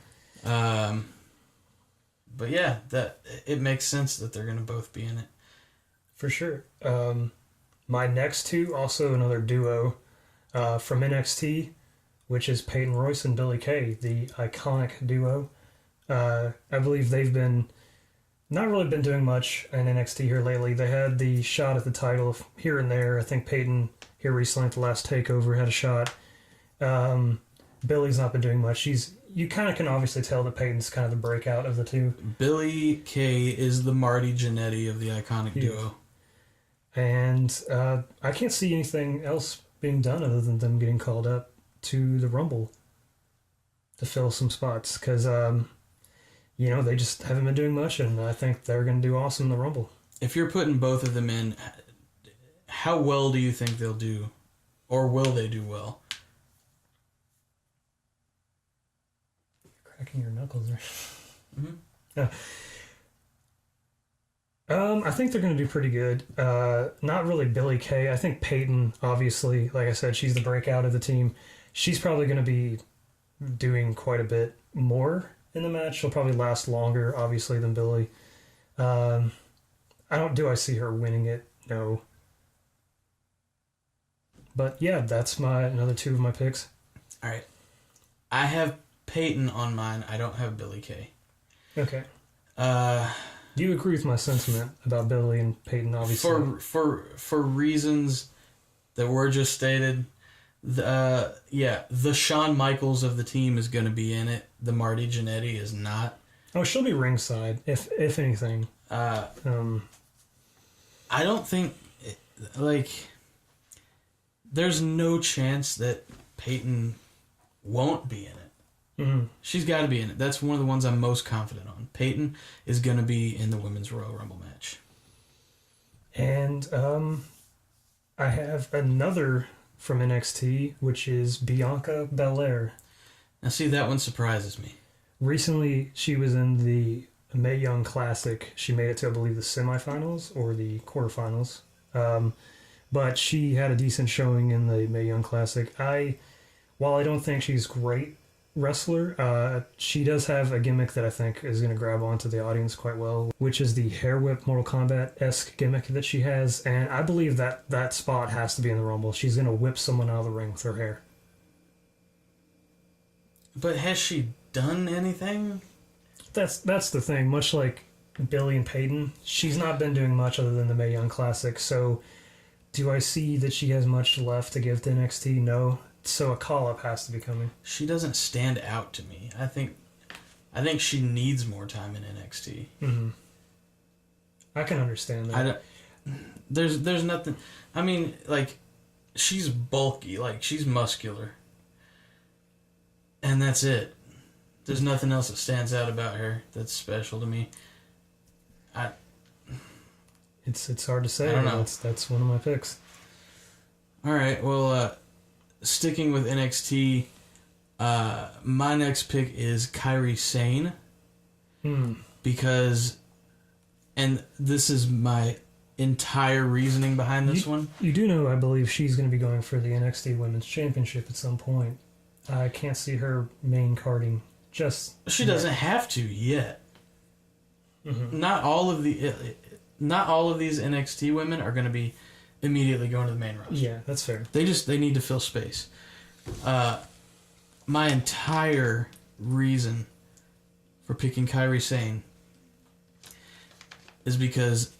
Speaker 1: But yeah, that it makes sense that they're going to both be in it.
Speaker 2: For sure. My next two, also another duo from NXT, which is Peyton Royce and Billie Kay, the iconic duo. I believe they've not really been doing much in NXT here lately. They had the shot at the title here and there. I think Peyton here recently at the last takeover had a shot. Billy's not been doing much. You kind of can obviously tell that Peyton's kind of the breakout of the two.
Speaker 1: Billy Kay is the Marty Jannetty of the iconic duo.
Speaker 2: And I can't see anything else being done other than them getting called up to the Rumble to fill some spots. Because, they just haven't been doing much, and I think they're going to do awesome in the Rumble.
Speaker 1: If you're putting both of them in, how well do you think they'll do? Or will they do well?
Speaker 2: Cracking your knuckles there.
Speaker 1: Mm-hmm.
Speaker 2: I think they're going to do pretty good. Not really Billy Kay. I think Peyton, obviously, like I said, she's the breakout of the team. She's probably going to be doing quite a bit more in the match. She'll probably last longer, obviously, than Billy. Do I see her winning it? No. But yeah, that's another two of my picks.
Speaker 1: All right. I have Peyton on mine. I don't have Billy Kay.
Speaker 2: Okay. Do you agree with my sentiment about Billy and Peyton, obviously?
Speaker 1: For reasons that were just stated, the Shawn Michaels of the team is going to be in it. The Marty Jannetty is not.
Speaker 2: Oh, she'll be ringside, if anything.
Speaker 1: I don't think, there's no chance that Peyton won't be in it.
Speaker 2: Mm-hmm.
Speaker 1: She's got to be in it. That's one of the ones I'm most confident on. Peyton is going to be in the Women's Royal Rumble match.
Speaker 2: And I have another from NXT, which is Bianca Belair.
Speaker 1: Now, see, that one surprises me.
Speaker 2: Recently, she was in the Mae Young Classic. She made it to, I believe, the semifinals or the quarterfinals. But she had a decent showing in the Mae Young Classic. While I don't think she's great wrestler, she does have a gimmick that I think is going to grab onto the audience quite well, which is the hair whip Mortal Kombat-esque gimmick that she has, and I believe that spot has to be in the Rumble. She's going to whip someone out of the ring with her hair.
Speaker 1: But has she done anything?
Speaker 2: That's the thing. Much like Billy and Peyton, she's not been doing much other than the Mae Young Classic, so do I see that she has much left to give to NXT? No. So a call-up has to be coming.
Speaker 1: She doesn't stand out to me. I think she needs more time in NXT.
Speaker 2: Mm-hmm. I can understand that.
Speaker 1: There's nothing. I mean, she's bulky, she's muscular, and that's it. There's nothing else that stands out about her that's special to me.
Speaker 2: It's hard to say.
Speaker 1: I don't know.
Speaker 2: That's one of my picks.
Speaker 1: All right. Well, sticking with NXT, my next pick is Kairi Sane. Because, and this is my entire reasoning behind this one.
Speaker 2: You do know, I believe, she's going to be going for the NXT Women's Championship at some point. I can't see her main carding just
Speaker 1: She doesn't have to yet.
Speaker 2: Mm-hmm.
Speaker 1: Not all of these NXT women are going to be immediately going to the main roster.
Speaker 2: Yeah, that's fair.
Speaker 1: They need to fill space. My entire reason for picking Kairi Sane is because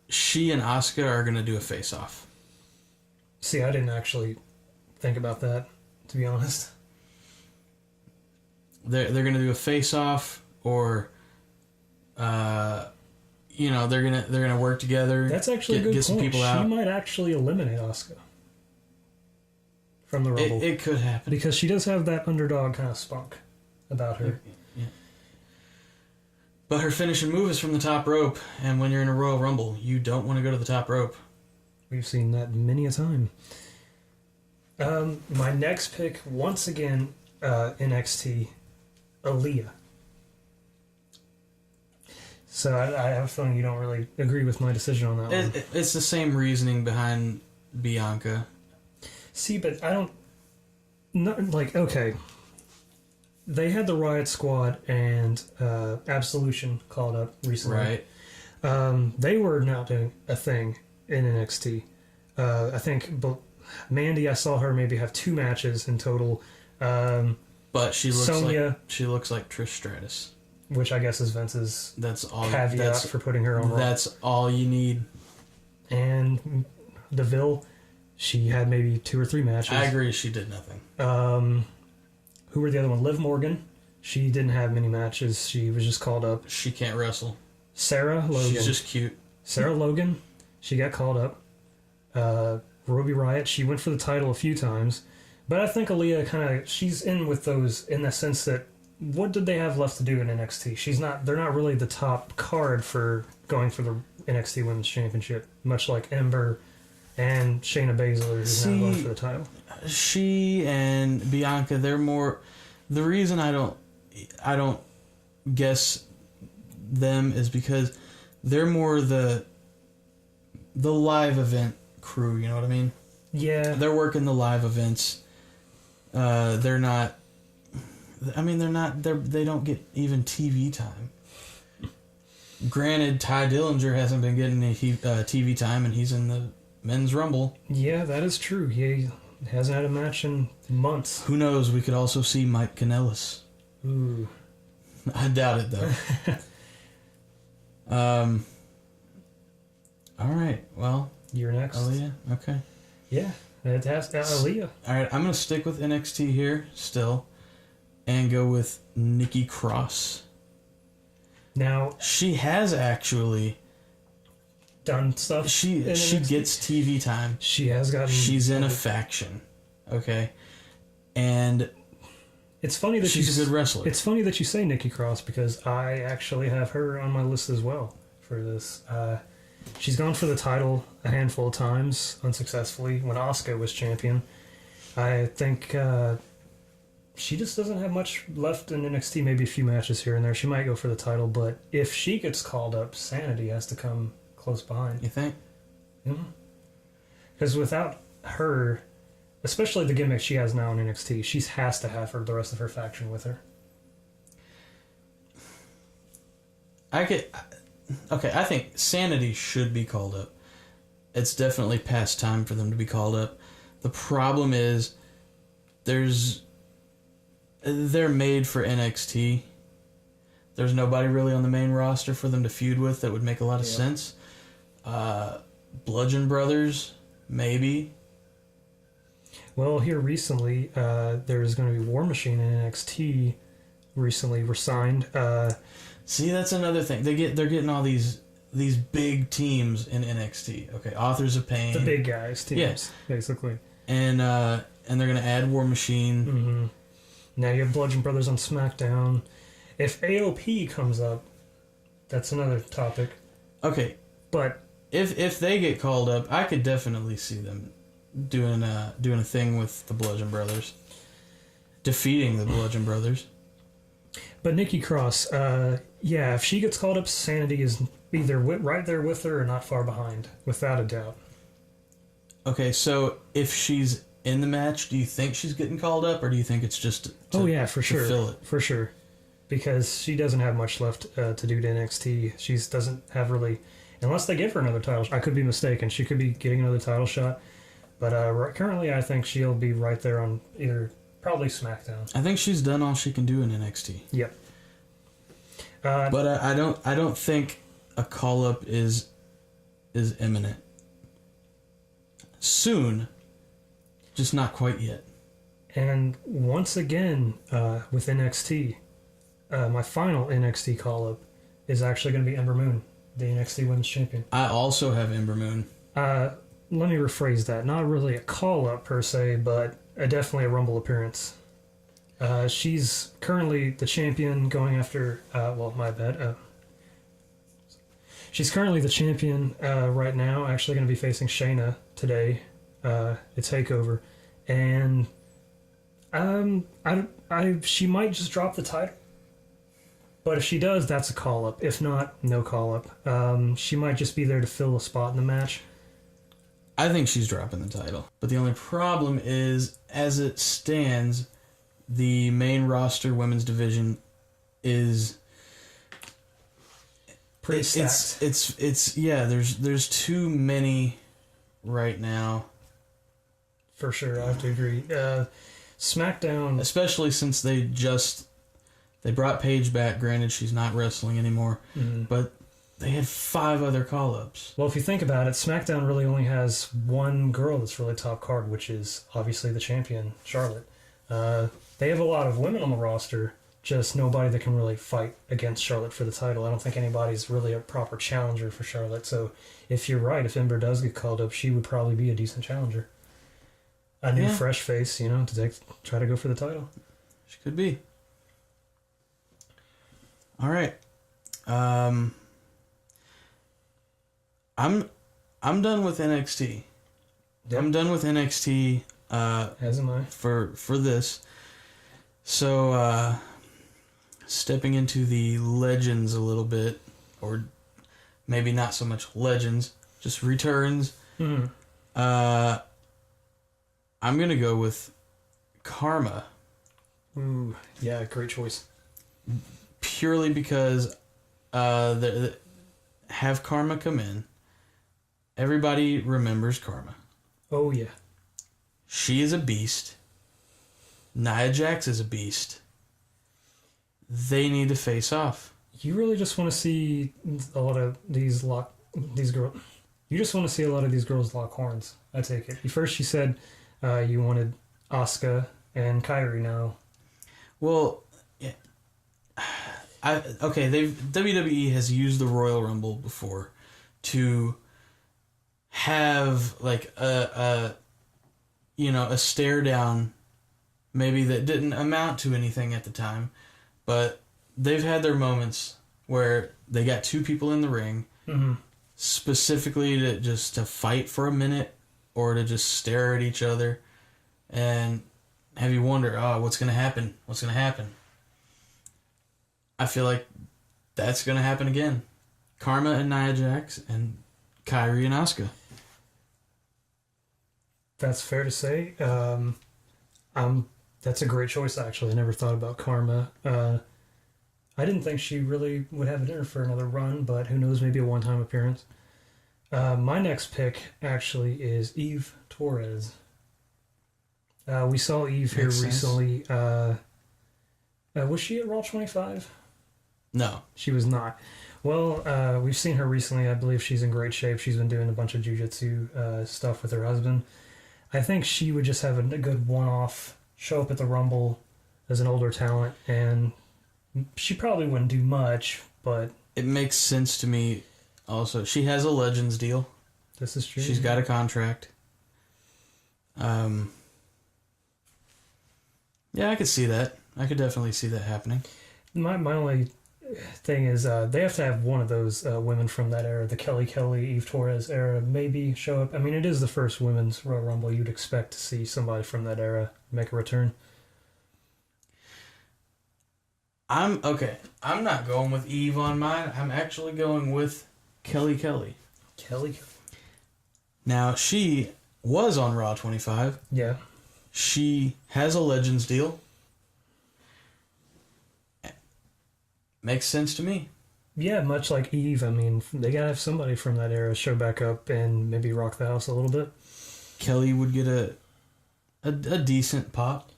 Speaker 1: she and Asuka are going to do a face-off.
Speaker 2: See, I didn't actually think about that, to be honest.
Speaker 1: They're going to do a face-off, or they're gonna work together.
Speaker 2: That's actually a good
Speaker 1: point. Some people out.
Speaker 2: She might actually eliminate Asuka from the Rumble.
Speaker 1: It could happen
Speaker 2: because she does have that underdog kind of spunk about her.
Speaker 1: Yeah. But her finishing move is from the top rope, and when you're in a Royal Rumble, you don't want to go to the top rope.
Speaker 2: We've seen that many a time. My next pick, once again, NXT, Aaliyah. So I have a feeling you don't really agree with my decision on that one.
Speaker 1: It's the same reasoning behind Bianca.
Speaker 2: See, but I don't... okay. They had the Riot Squad and Absolution called up recently.
Speaker 1: Right.
Speaker 2: They were now doing a thing in NXT. I think Mandy, I saw her maybe have 2 matches in total.
Speaker 1: But she looks
Speaker 2: Sonya,
Speaker 1: like Trish Stratus.
Speaker 2: Which I guess is Vince's
Speaker 1: caveat
Speaker 2: for putting her on Raw.
Speaker 1: That's all you need.
Speaker 2: And Deville, She had maybe 2 or 3 matches.
Speaker 1: I agree, she did nothing.
Speaker 2: Who were the other one? Liv Morgan. She didn't have many matches. She was just called up.
Speaker 1: She can't wrestle.
Speaker 2: Sarah Logan.
Speaker 1: She's just cute.
Speaker 2: Sarah Logan. She got called up. Ruby Riott. She went for the title a few times. But I think Aaliyah she's in with those in the sense that what did they have left to do in NXT? They're not really the top card for going for the NXT Women's Championship, much like Ember and Shayna Baszler, who's now going for the title.
Speaker 1: She and Bianca, they're more. The reason I don't guess them is because they're more the live event crew. You know what I mean?
Speaker 2: Yeah.
Speaker 1: They're working the live events. They're not. I mean, they're not. They don't get even TV time. Granted, Ty Dillinger hasn't been getting any TV time, and he's in the Men's Rumble.
Speaker 2: Yeah, that is true. He hasn't had a match in months.
Speaker 1: Who knows? We could also see Mike Kanellis.
Speaker 2: Ooh.
Speaker 1: I doubt it, though. All right. Well.
Speaker 2: You're next.
Speaker 1: Aaliyah? Okay.
Speaker 2: Yeah. It has Aaliyah.
Speaker 1: All right. I'm going to stick with NXT here still and go with Nikki Cross.
Speaker 2: Now.
Speaker 1: She has actually
Speaker 2: done stuff.
Speaker 1: She gets TV time.
Speaker 2: She has gotten.
Speaker 1: She's in a faction. Okay. And
Speaker 2: it's funny that
Speaker 1: she's a good wrestler.
Speaker 2: It's funny that you say Nikki Cross because I actually have her on my list as well for this. She's gone for the title a handful of times unsuccessfully when Asuka was champion. I think she just doesn't have much left in NXT, maybe a few matches here and there. She might go for the title, but if she gets called up, Sanity has to come close behind.
Speaker 1: You think?
Speaker 2: Because without her, especially the gimmick she has now in NXT, she has to have the rest of her faction with her.
Speaker 1: I think Sanity should be called up. It's definitely past time for them to be called up. The problem is, they're made for NXT. There's nobody really on the main roster for them to feud with that would make a lot of sense. Bludgeon Brothers, maybe.
Speaker 2: Well, here recently, there's going to be War Machine in NXT. Recently, were signed.
Speaker 1: See, that's another thing. They're getting all these big teams in NXT. Okay, Authors of Pain,
Speaker 2: the big guys teams, basically.
Speaker 1: And they're going to add War Machine.
Speaker 2: Mm-hmm. Now you have Bludgeon Brothers on SmackDown. If AOP comes up, that's another topic.
Speaker 1: Okay,
Speaker 2: but
Speaker 1: if they get called up, I could definitely see them doing a thing with the Bludgeon Brothers, defeating the Bludgeon Brothers.
Speaker 2: But Nikki Cross, if she gets called up, Sanity is either right there with her or not far behind, without a doubt.
Speaker 1: Okay, so if she's in the match, do you think she's getting called up, or do you think it's just
Speaker 2: for sure,
Speaker 1: fill it?
Speaker 2: For sure, because she doesn't have much left to do to NXT. She doesn't have really, unless they give her another title. I could be mistaken. She could be getting another title shot, but currently I think she'll be right there on probably SmackDown.
Speaker 1: I think she's done all she can do in NXT.
Speaker 2: Yep.
Speaker 1: But I don't think a call up is imminent. Soon, just not quite yet.
Speaker 2: And once again, with NXT, my final NXT call up is actually going to be Ember Moon, the NXT Women's Champion.
Speaker 1: I also have Ember Moon.
Speaker 2: Let me rephrase that. Not really a call up per se, but definitely a Rumble appearance. She's currently the champion going after... my bad. She's currently the champion right now, actually going to be facing Shayna today at TakeOver. And she might just drop the title. But if she does, that's a call-up. If not, no call-up. She might just be there to fill a spot in the match.
Speaker 1: I think she's dropping the title. But the only problem is, as it stands, the main roster women's division is
Speaker 2: pretty stacked.
Speaker 1: There's too many right now.
Speaker 2: For sure, I have to agree. SmackDown,
Speaker 1: especially since they brought Paige back. Granted, she's not wrestling anymore, but They had 5 other call-ups.
Speaker 2: Well, if you think about it, SmackDown really only has one girl that's really top card, which is obviously the champion, Charlotte. They have a lot of women on the roster, just nobody that can really fight against Charlotte for the title. I don't think anybody's really a proper challenger for Charlotte. So if you're right, if Ember does get called up, she would probably be a decent challenger. A new fresh face, to try to go for the title.
Speaker 1: She could be. All right. I'm done with NXT. Yep. I'm done with NXT.
Speaker 2: As am I.
Speaker 1: For this. So, stepping into the legends a little bit, or maybe not so much legends, just returns.
Speaker 2: Mm-hmm.
Speaker 1: I'm gonna go with Karma.
Speaker 2: Ooh, yeah, great choice.
Speaker 1: Purely because have Karma come in. Everybody remembers Karma.
Speaker 2: Oh, yeah.
Speaker 1: She is a beast. Nia Jax is a beast. They need to face off.
Speaker 2: You really just want to see a lot of these girls. You just want to see a lot of these girls lock horns. I take it. First, you said you wanted Asuka and Kairi now.
Speaker 1: Well, yeah. WWE has used the Royal Rumble before to have like a stare down, maybe that didn't amount to anything at the time, but they've had their moments where they got 2 people in the ring,
Speaker 2: mm-hmm.
Speaker 1: specifically to fight for a minute or to just stare at each other and have you wonder, what's going to happen? What's going to happen? I feel like that's going to happen again. Karma and Nia Jax and Kairi and Asuka.
Speaker 2: That's fair to say. That's a great choice, actually. I never thought about Karma. I didn't think she really would have it in her for another run, but who knows, maybe a one-time appearance. My next pick, actually, is Eve Torres. We saw Eve here recently. Was she at Raw 25?
Speaker 1: No.
Speaker 2: She was not. Well, we've seen her recently. I believe she's in great shape. She's been doing a bunch of jiu-jitsu stuff with her husband. I think she would just have a good one-off, show up at the Rumble as an older talent, and she probably wouldn't do much, but...
Speaker 1: It makes sense to me also. She has a Legends deal.
Speaker 2: This is true.
Speaker 1: She's got a contract. Yeah, I could see that. I could definitely see that happening.
Speaker 2: My only thing is they have to have one of those women from that era, the Kelly, Eve Torres era, maybe show up. I mean, it is the first women's Royal Rumble. You'd expect to see somebody from that era make a return.
Speaker 1: I'm not going with Eve on mine. I'm actually going with Kelly.
Speaker 2: Kelly.
Speaker 1: Now, she was on Raw 25.
Speaker 2: Yeah.
Speaker 1: She has a Legends deal. Makes sense to me.
Speaker 2: Yeah, much like Eve. I mean, they gotta have somebody from that era show back up and maybe rock the house a little bit.
Speaker 1: Kelly would get a decent pop.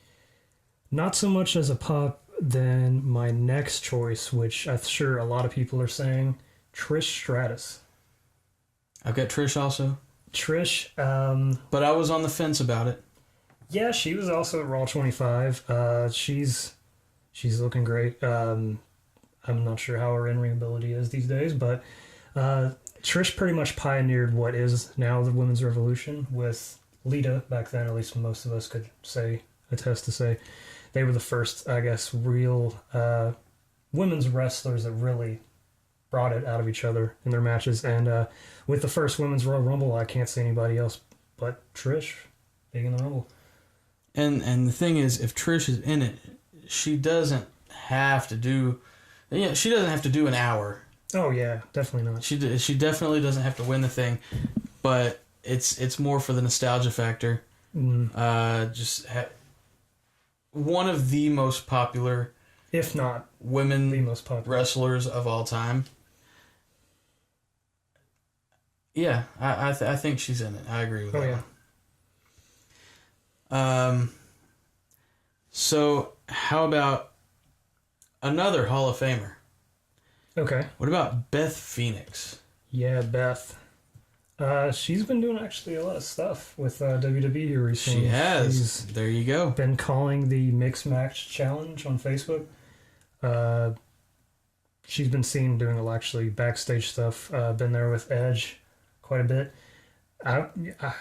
Speaker 2: Not so much as a pop than my next choice, which I'm sure a lot of people are saying, Trish Stratus.
Speaker 1: I've got Trish also.
Speaker 2: Trish,
Speaker 1: but I was on the fence about it.
Speaker 2: Yeah, she was also at Raw 25. She's looking great. I'm not sure how her in-ring ability is these days, but Trish pretty much pioneered what is now the Women's Revolution with Lita back then, at least most of us could attest to say. They were the first, I guess, real women's wrestlers that really brought it out of each other in their matches. And with the first Women's Royal Rumble, I can't see anybody else but Trish being in the Rumble.
Speaker 1: And the thing is, if Trish is in it, she doesn't have to do... Yeah, she doesn't have to do an hour.
Speaker 2: Oh, yeah, definitely not.
Speaker 1: She definitely doesn't have to win the thing, but it's more for the nostalgia factor.
Speaker 2: Mm.
Speaker 1: One of the most popular,
Speaker 2: if not
Speaker 1: women
Speaker 2: the most popular
Speaker 1: wrestlers of all time. Yeah, I think she's in it. I agree with that.
Speaker 2: Yeah.
Speaker 1: So how about another Hall of Famer?
Speaker 2: Okay.
Speaker 1: What about Beth Phoenix?
Speaker 2: Yeah, Beth. She's been doing actually a lot of stuff with WWE recently.
Speaker 1: She has.
Speaker 2: She's
Speaker 1: there you go.
Speaker 2: been calling the Mixed Match Challenge on Facebook. She's been seen doing a lot actually backstage stuff. Been there with Edge quite a bit. I'd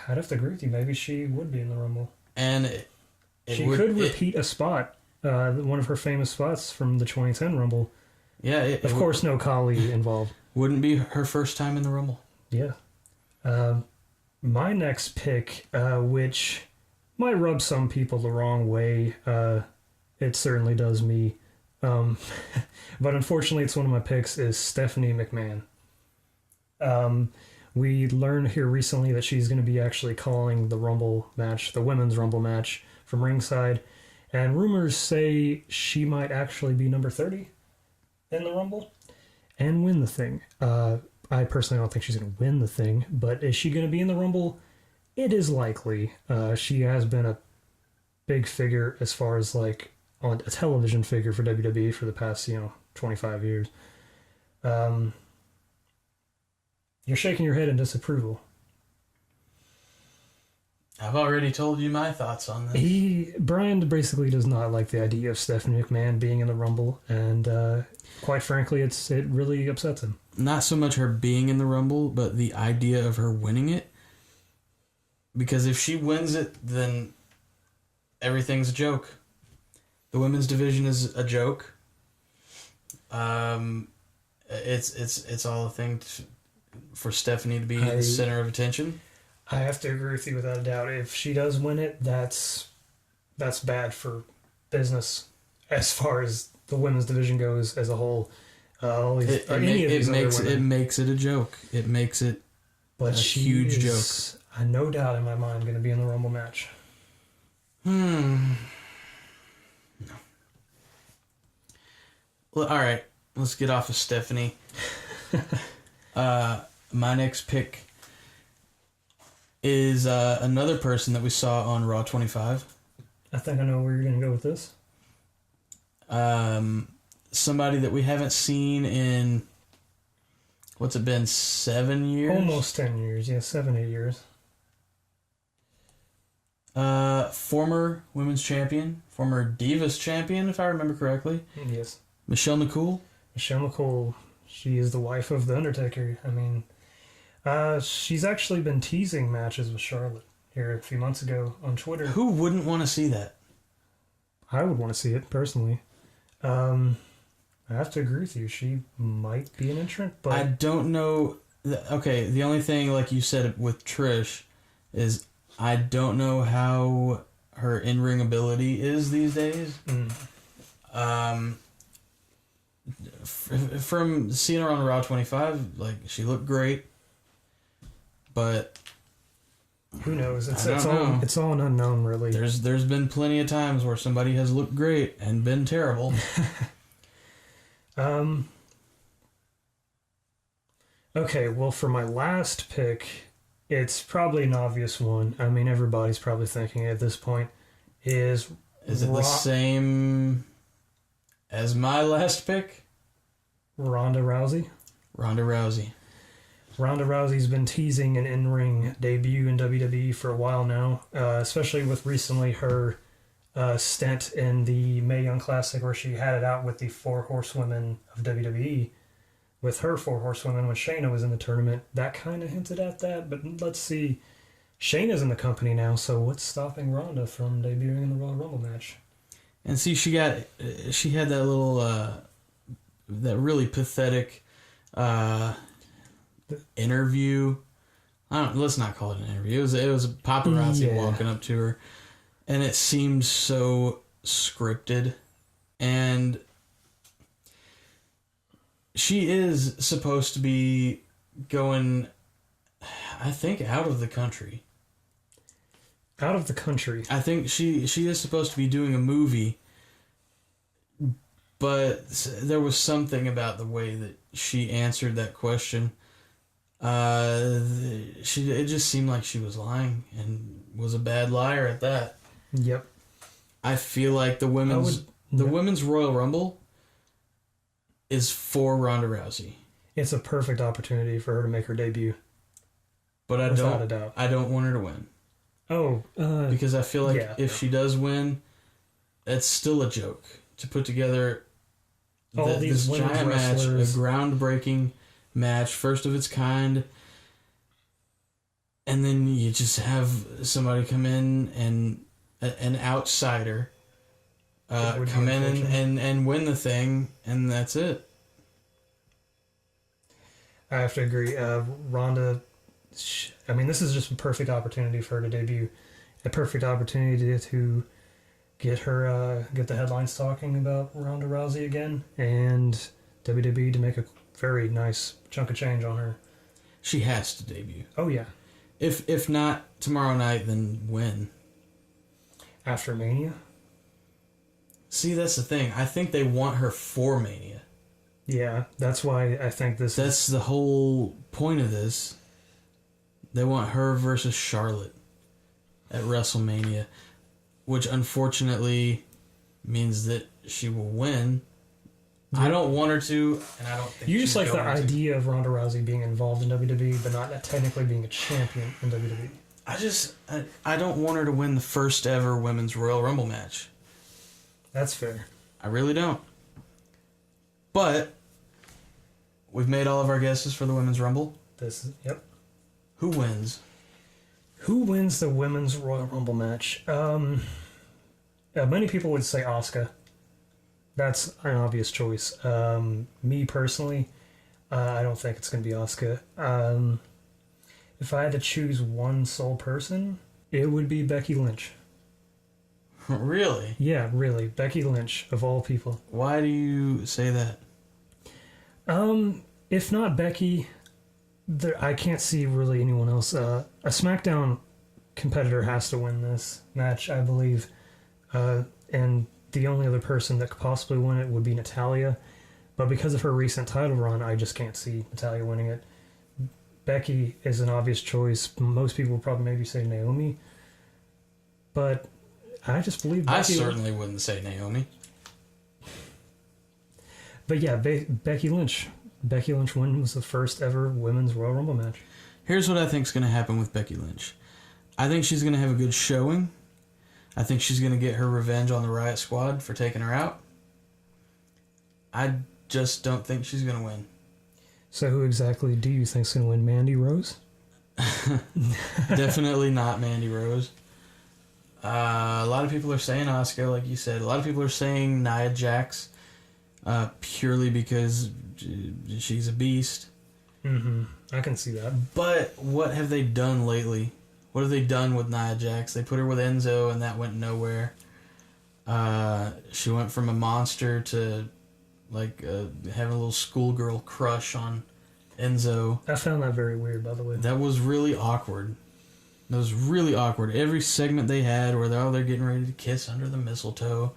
Speaker 2: have to agree with you. Maybe she would be in the Rumble.
Speaker 1: And
Speaker 2: she could repeat a spot, one of her famous spots from the 2010 Rumble.
Speaker 1: Yeah.
Speaker 2: Of course, no Khali involved.
Speaker 1: Wouldn't be her first time in the Rumble.
Speaker 2: Yeah. My next pick, which might rub some people the wrong way, it certainly does me. But unfortunately, it's one of my picks, is Stephanie McMahon. We learned here recently that she's going to be actually calling the Rumble match, the women's Rumble match from ringside. And rumors say she might actually be number 30 in the Rumble and win the thing. I personally don't think she's going to win the thing, but is she going to be in the Rumble? It is likely. She has been a big figure as far as like on a television figure for WWE for the past, 25 years. You're shaking your head in disapproval.
Speaker 1: I've already told you my thoughts on this.
Speaker 2: Brian basically does not like the idea of Stephanie McMahon being in the Rumble, and quite frankly, it really upsets him.
Speaker 1: Not so much her being in the Rumble, but the idea of her winning it. Because if she wins it, then everything's a joke. The women's division is a joke. It's all a thing for Stephanie to be the center of attention.
Speaker 2: I have to agree with you without a doubt. If she does win it, that's bad for business as far as the women's division goes as a whole.
Speaker 1: It makes it a joke. It makes it a huge joke.
Speaker 2: No doubt in my mind going to be in the Rumble match.
Speaker 1: No. Well, all right. Let's get off of Stephanie. My next pick is another person that we saw on Raw 25.
Speaker 2: I think I know where you're going to go with this.
Speaker 1: Somebody that we haven't seen in, what's it been, 7 years?
Speaker 2: Almost 10 years, yeah, 7, 8 years.
Speaker 1: Former women's champion, former Divas champion, if I remember correctly.
Speaker 2: Yes.
Speaker 1: Michelle McCool.
Speaker 2: Michelle McCool, she is the wife of The Undertaker. I mean, she's actually been teasing matches with Charlotte here a few months ago on Twitter.
Speaker 1: Who wouldn't want to see that?
Speaker 2: I would want to see it, personally. I have to agree with you. She might be an entrant, but
Speaker 1: I don't know. Okay, the only thing, like you said with Trish, is I don't know how her in-ring ability is these days. From seeing her on Raw 25, like, she looked great, but
Speaker 2: who knows? It's all an unknown, really.
Speaker 1: There's been plenty of times where somebody has looked great and been terrible.
Speaker 2: Okay, well, for my last pick, it's probably an obvious one. I mean, everybody's probably thinking it at this point. Is
Speaker 1: it the same as my last pick?
Speaker 2: Ronda Rousey.
Speaker 1: Ronda
Speaker 2: Rousey's been teasing an in-ring debut in WWE for a while now, especially with recently her stint in the Mae Young Classic, where she had it out with the 4 Horsewomen of WWE. With her 4 Horsewomen, when Shayna was in the tournament, that kind of hinted at that. But let's see, Shayna's in the company now, so what's stopping Ronda from debuting in the Royal Rumble match?
Speaker 1: And see, she had that little, that really pathetic interview. Let's not call it an interview. It was a paparazzi walking up to her, and it seemed so scripted. And she is supposed to be going, I think, out of the country.
Speaker 2: Out of the country.
Speaker 1: I think she is supposed to be doing a movie, but there was something about the way that she answered that question. It just seemed like she was lying and was a bad liar at that.
Speaker 2: Yep.
Speaker 1: I feel like the women's Royal Rumble is for Ronda Rousey.
Speaker 2: It's a perfect opportunity for her to make her debut.
Speaker 1: But I
Speaker 2: without a doubt.
Speaker 1: I don't want her to win.
Speaker 2: Oh,
Speaker 1: because I feel like if she does win, it's still a joke to put together this giant match, a groundbreaking match, first of its kind, and then you just have somebody come in and an outsider come in and win the thing, and that's it.
Speaker 2: I have to agree. Ronda, I mean, this is just a perfect opportunity for her to debut. A perfect opportunity to get the headlines talking about Ronda Rousey again, and WWE to make a very nice chunk of change on her.
Speaker 1: She has to debut.
Speaker 2: Oh, yeah.
Speaker 1: If not tomorrow night, then when?
Speaker 2: After Mania?
Speaker 1: See, that's the thing. I think they want her for Mania.
Speaker 2: Yeah, that's why I think
Speaker 1: That's the whole point of this. They want her versus Charlotte at WrestleMania, which unfortunately means that she will win. Yeah. I don't want her to, and I don't think
Speaker 2: you
Speaker 1: she's
Speaker 2: just like the idea
Speaker 1: to.
Speaker 2: Of Ronda Rousey being involved in WWE, but not technically being a champion in WWE.
Speaker 1: I don't want her to win the first ever Women's Royal Rumble match.
Speaker 2: That's fair.
Speaker 1: I really don't. But we've made all of our guesses for the Women's Rumble.
Speaker 2: Yep.
Speaker 1: Who wins?
Speaker 2: Who wins the Women's Royal Rumble match? Many people would say Asuka. That's an obvious choice. Me personally, I don't think it's going to be Asuka. If I had to choose one sole person, it would be Becky Lynch.
Speaker 1: Really?
Speaker 2: Yeah, really. Becky Lynch, of all people.
Speaker 1: Why do you say that?
Speaker 2: If not Becky, I can't see really anyone else. A SmackDown competitor has to win this match, I believe. And the only other person that could possibly win it would be Natalya. But because of her recent title run, I just can't see Natalya winning it. Becky is an obvious choice. Most people would probably maybe say Naomi. But I just believe Becky...
Speaker 1: I certainly wouldn't say Naomi.
Speaker 2: But yeah, Becky Lynch. Becky Lynch wins the first ever Women's Royal Rumble match.
Speaker 1: Here's what I think is going to happen with Becky Lynch. I think she's going to have a good showing. I think she's going to get her revenge on the Riot Squad for taking her out. I just don't think she's going to win.
Speaker 2: So who exactly do you think is going to win? Mandy Rose?
Speaker 1: Definitely not Mandy Rose. A lot of people are saying Asuka, like you said. A lot of people are saying Nia Jax, purely because she's a beast.
Speaker 2: Mm-hmm. I can see that.
Speaker 1: But what have they done lately? What have they done with Nia Jax? They put her with Enzo, and that went nowhere. She went from a monster to having a little schoolgirl crush on Enzo.
Speaker 2: I found that very weird, by the way.
Speaker 1: That was really awkward. That was really awkward. Every segment they had where they're getting ready to kiss under the mistletoe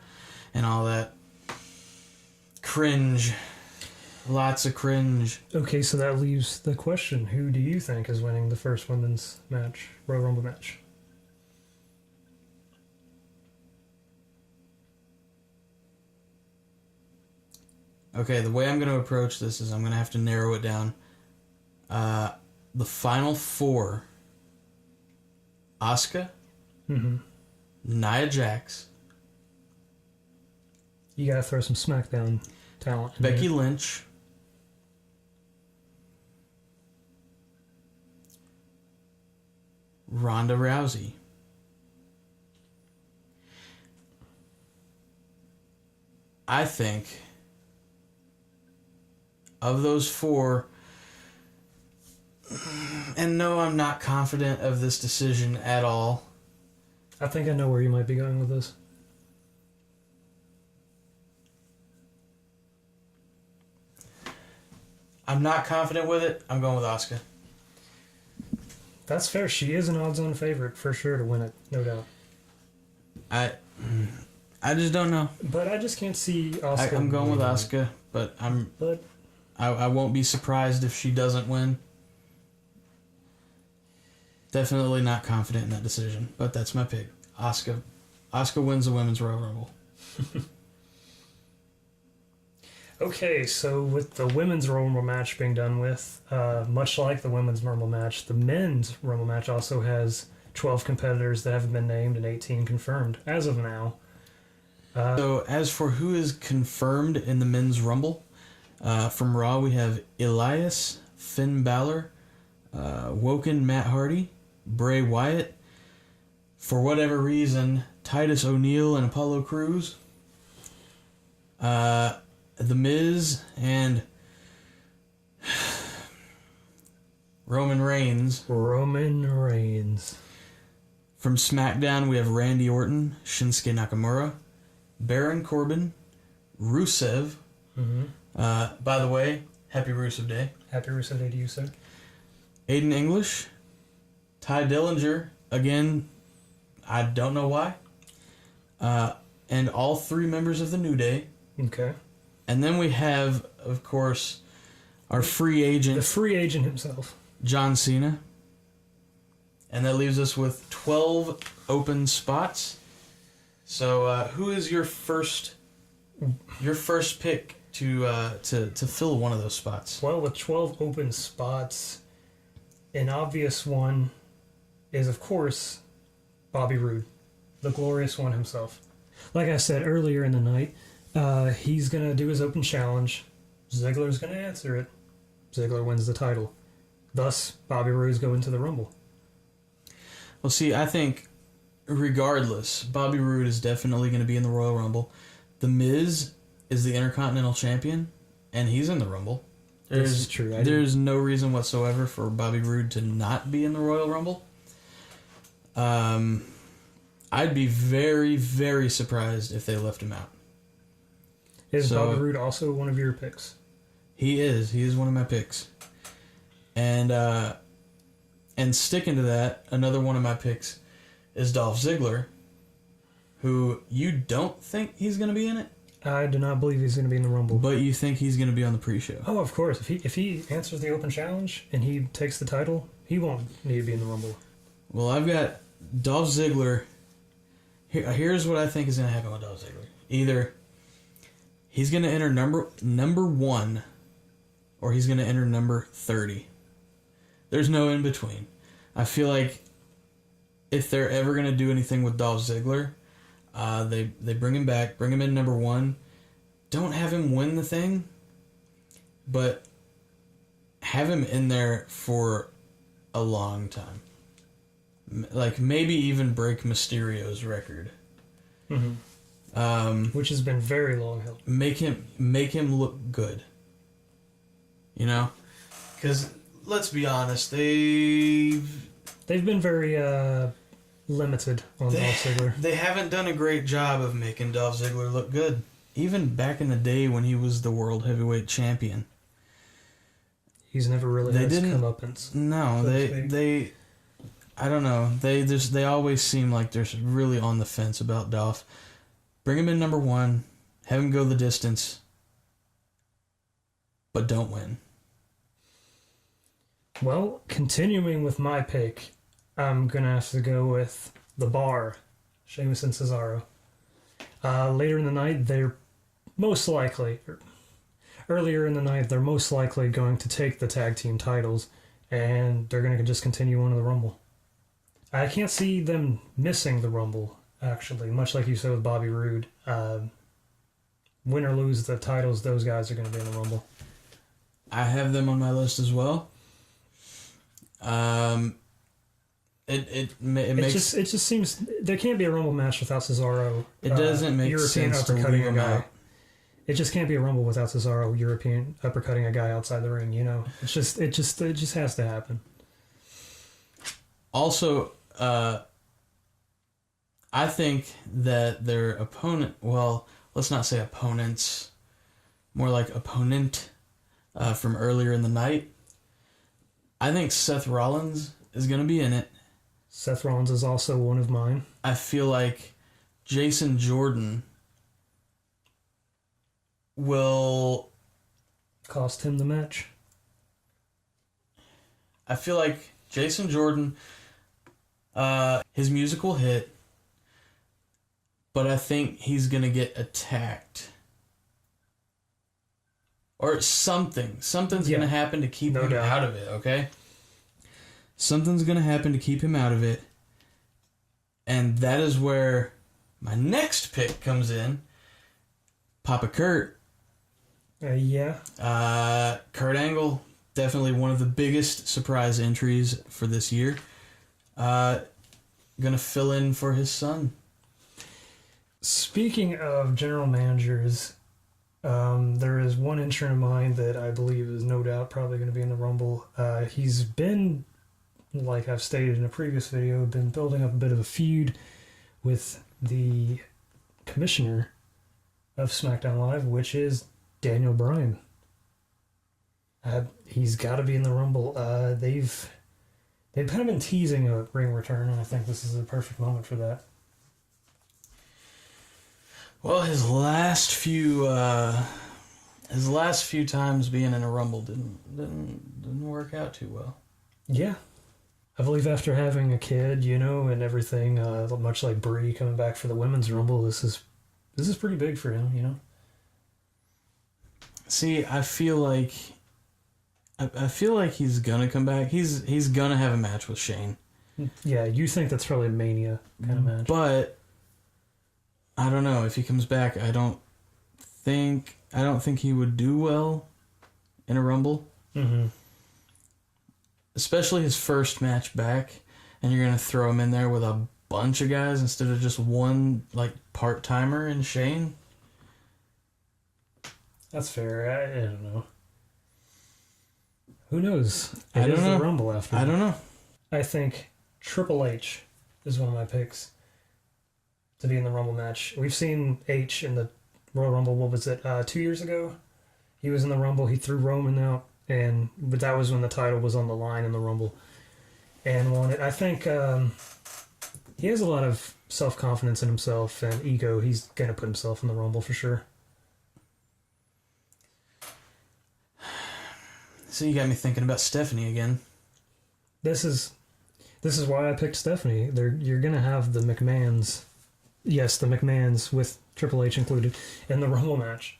Speaker 1: and all that. Cringe. Lots of cringe.
Speaker 2: Okay, so that leaves the question. Who do you think is winning the first women's match, Royal Rumble match?
Speaker 1: Okay, the way I'm going to approach this is I'm going to have to narrow it down. The final four: Asuka, Nia Jax,
Speaker 2: you gotta throw some SmackDown talent in
Speaker 1: Becky
Speaker 2: there.
Speaker 1: Lynch, Ronda Rousey. I think of those four, and no, I'm not confident of this decision at all.
Speaker 2: I think I know where you might be going with this.
Speaker 1: I'm not confident with it. I'm going with Asuka.
Speaker 2: That's fair. She is an odds-on favorite for sure to win it, no doubt.
Speaker 1: I just don't know.
Speaker 2: But I just can't see Asuka.
Speaker 1: I'm going with Asuka, but I won't be surprised if she doesn't win. Definitely not confident in that decision, but that's my pick. Asuka wins the Women's Royal Rumble.
Speaker 2: Okay, so with the women's Rumble match being done with, much like the women's Rumble match, the men's Rumble match also has 12 competitors that haven't been named and 18 confirmed as of now.
Speaker 1: So as for who is confirmed in the men's Rumble, from Raw we have Elias, Finn Balor, Woken Matt Hardy, Bray Wyatt, for whatever reason, Titus O'Neil and Apollo Crews, The Miz, and Roman Reigns.
Speaker 2: Roman Reigns.
Speaker 1: From SmackDown, we have Randy Orton, Shinsuke Nakamura, Baron Corbin, Rusev. By the way, happy Rusev Day.
Speaker 2: Happy Rusev Day to you, sir.
Speaker 1: Aiden English, Ty Dillinger, again, I don't know why. And all 3 members of the New Day.
Speaker 2: Okay.
Speaker 1: And then we have, of course, our free agent.
Speaker 2: The free agent himself.
Speaker 1: John Cena. And that leaves us with 12 open spots. So, who is your first pick to fill one of those spots?
Speaker 2: Well, with 12 open spots, an obvious one is, of course, Bobby Roode, the glorious one himself. Like I said earlier in the night, he's going to do his open challenge. Ziggler's going to answer it. Ziggler wins the title. Thus, Bobby Roode's going to the Rumble.
Speaker 1: Well, see, I think, regardless, Bobby Roode is definitely going to be in the Royal Rumble. The Miz is the Intercontinental Champion, and he's in the Rumble.
Speaker 2: This is true.
Speaker 1: There's no reason whatsoever for Bobby Roode to not be in the Royal Rumble. I'd be very, very surprised if they left him out.
Speaker 2: Is Bobby Roode also one of your picks?
Speaker 1: He is. He is one of my picks. And sticking to that, another one of my picks is Dolph Ziggler, who you don't think he's going to be in it.
Speaker 2: I do not believe he's going to be in the Rumble.
Speaker 1: But you think he's going to be on the pre-show.
Speaker 2: Oh, of course. If he answers the open challenge and he takes the title, he won't need to be in the Rumble.
Speaker 1: Well, I've got Dolph Ziggler. Here's what I think is going to happen with Dolph Ziggler. Either he's going to enter number 1, or he's going to enter number 30. There's no in between. I feel like if they're ever going to do anything with Dolph Ziggler, they bring him back, bring him in number 1. Don't have him win the thing, but have him in there for a long time. Like, maybe even break Mysterio's record.
Speaker 2: Mm-hmm. Which has been very long held.
Speaker 1: Make him look good. You know? Because, let's be honest, they've
Speaker 2: been very limited on Dolph Ziggler.
Speaker 1: They haven't done a great job of making Dolph Ziggler look good. Even back in the day when he was the World Heavyweight Champion.
Speaker 2: He's never really had his comeuppance.
Speaker 1: No, they I don't know. They always seem like they're really on the fence about Dolph. Bring him in number 1, have him go the distance, but don't win.
Speaker 2: Well, continuing with my pick, I'm going to have to go with The Bar, Sheamus and Cesaro. Later in the night, they're most likely, earlier in the night, they're most likely going to take the tag team titles, and they're going to just continue on to the Rumble. I can't see them missing the Rumble, actually, much like you said with Bobby Roode. Win or lose the titles, those guys are going to be in the Rumble.
Speaker 1: I have them on my list as well. It
Speaker 2: just seems there can't be a Rumble match without Cesaro.
Speaker 1: It doesn't make
Speaker 2: European
Speaker 1: sense to
Speaker 2: uppercutting
Speaker 1: leave
Speaker 2: a
Speaker 1: him
Speaker 2: guy.
Speaker 1: out.
Speaker 2: It just can't be a Rumble without Cesaro European uppercutting a guy outside the ring. You know, it just has to happen.
Speaker 1: Also, I think that their opponent, well, let's not say opponents, more like opponent from earlier in the night. I think Seth Rollins is going to be in it.
Speaker 2: Seth Rollins is also one of mine.
Speaker 1: I feel like Jason Jordan will
Speaker 2: cost him the match.
Speaker 1: I feel like Jason Jordan, his music will hit, but I think he's going to get attacked Or something's going to happen to keep him out of it, okay? Something's going to happen to keep him out of it. And that is where my next pick comes in. Papa Kurt.
Speaker 2: Yeah.
Speaker 1: Kurt Angle, definitely one of the biggest surprise entries for this year. Gonna fill in for his son.
Speaker 2: Speaking of general managers, there is one entrant of mine that I believe is no doubt probably going to be in the Rumble. He's been, like I've stated in a previous video, been building up a bit of a feud with the commissioner of SmackDown Live, which is Daniel Bryan. He's got to be in the Rumble. They've kind of been teasing a ring return, and I think this is the perfect moment for that.
Speaker 1: Well, his last few times being in a Rumble didn't work out too well.
Speaker 2: Yeah, I believe after having a kid, and everything, much like Brie coming back for the Women's Rumble, this is pretty big for him,
Speaker 1: See, I feel like he's gonna come back. He's gonna have a match with Shane.
Speaker 2: Yeah, you think that's probably a Mania kind of match.
Speaker 1: But I don't know if he comes back. I don't think he would do well in a Rumble.
Speaker 2: Mm-hmm.
Speaker 1: Especially his first match back, and you're gonna throw him in there with a bunch of guys instead of just one part timer in Shane.
Speaker 2: That's fair. I don't know. Who knows?
Speaker 1: I don't know.
Speaker 2: The Rumble after.
Speaker 1: I don't know.
Speaker 2: I think Triple H is one of my picks to be in the Rumble match. We've seen H in the Royal Rumble. What was it? 2 years ago, he was in the Rumble. He threw Roman out, but that was when the title was on the line in the Rumble, and won it. I think he has a lot of self-confidence in himself and ego. He's gonna put himself in the Rumble for sure.
Speaker 1: So you got me thinking about Stephanie again.
Speaker 2: This is why I picked Stephanie. You're gonna have the McMahons, yes, the McMahons with Triple H included in the Rumble match,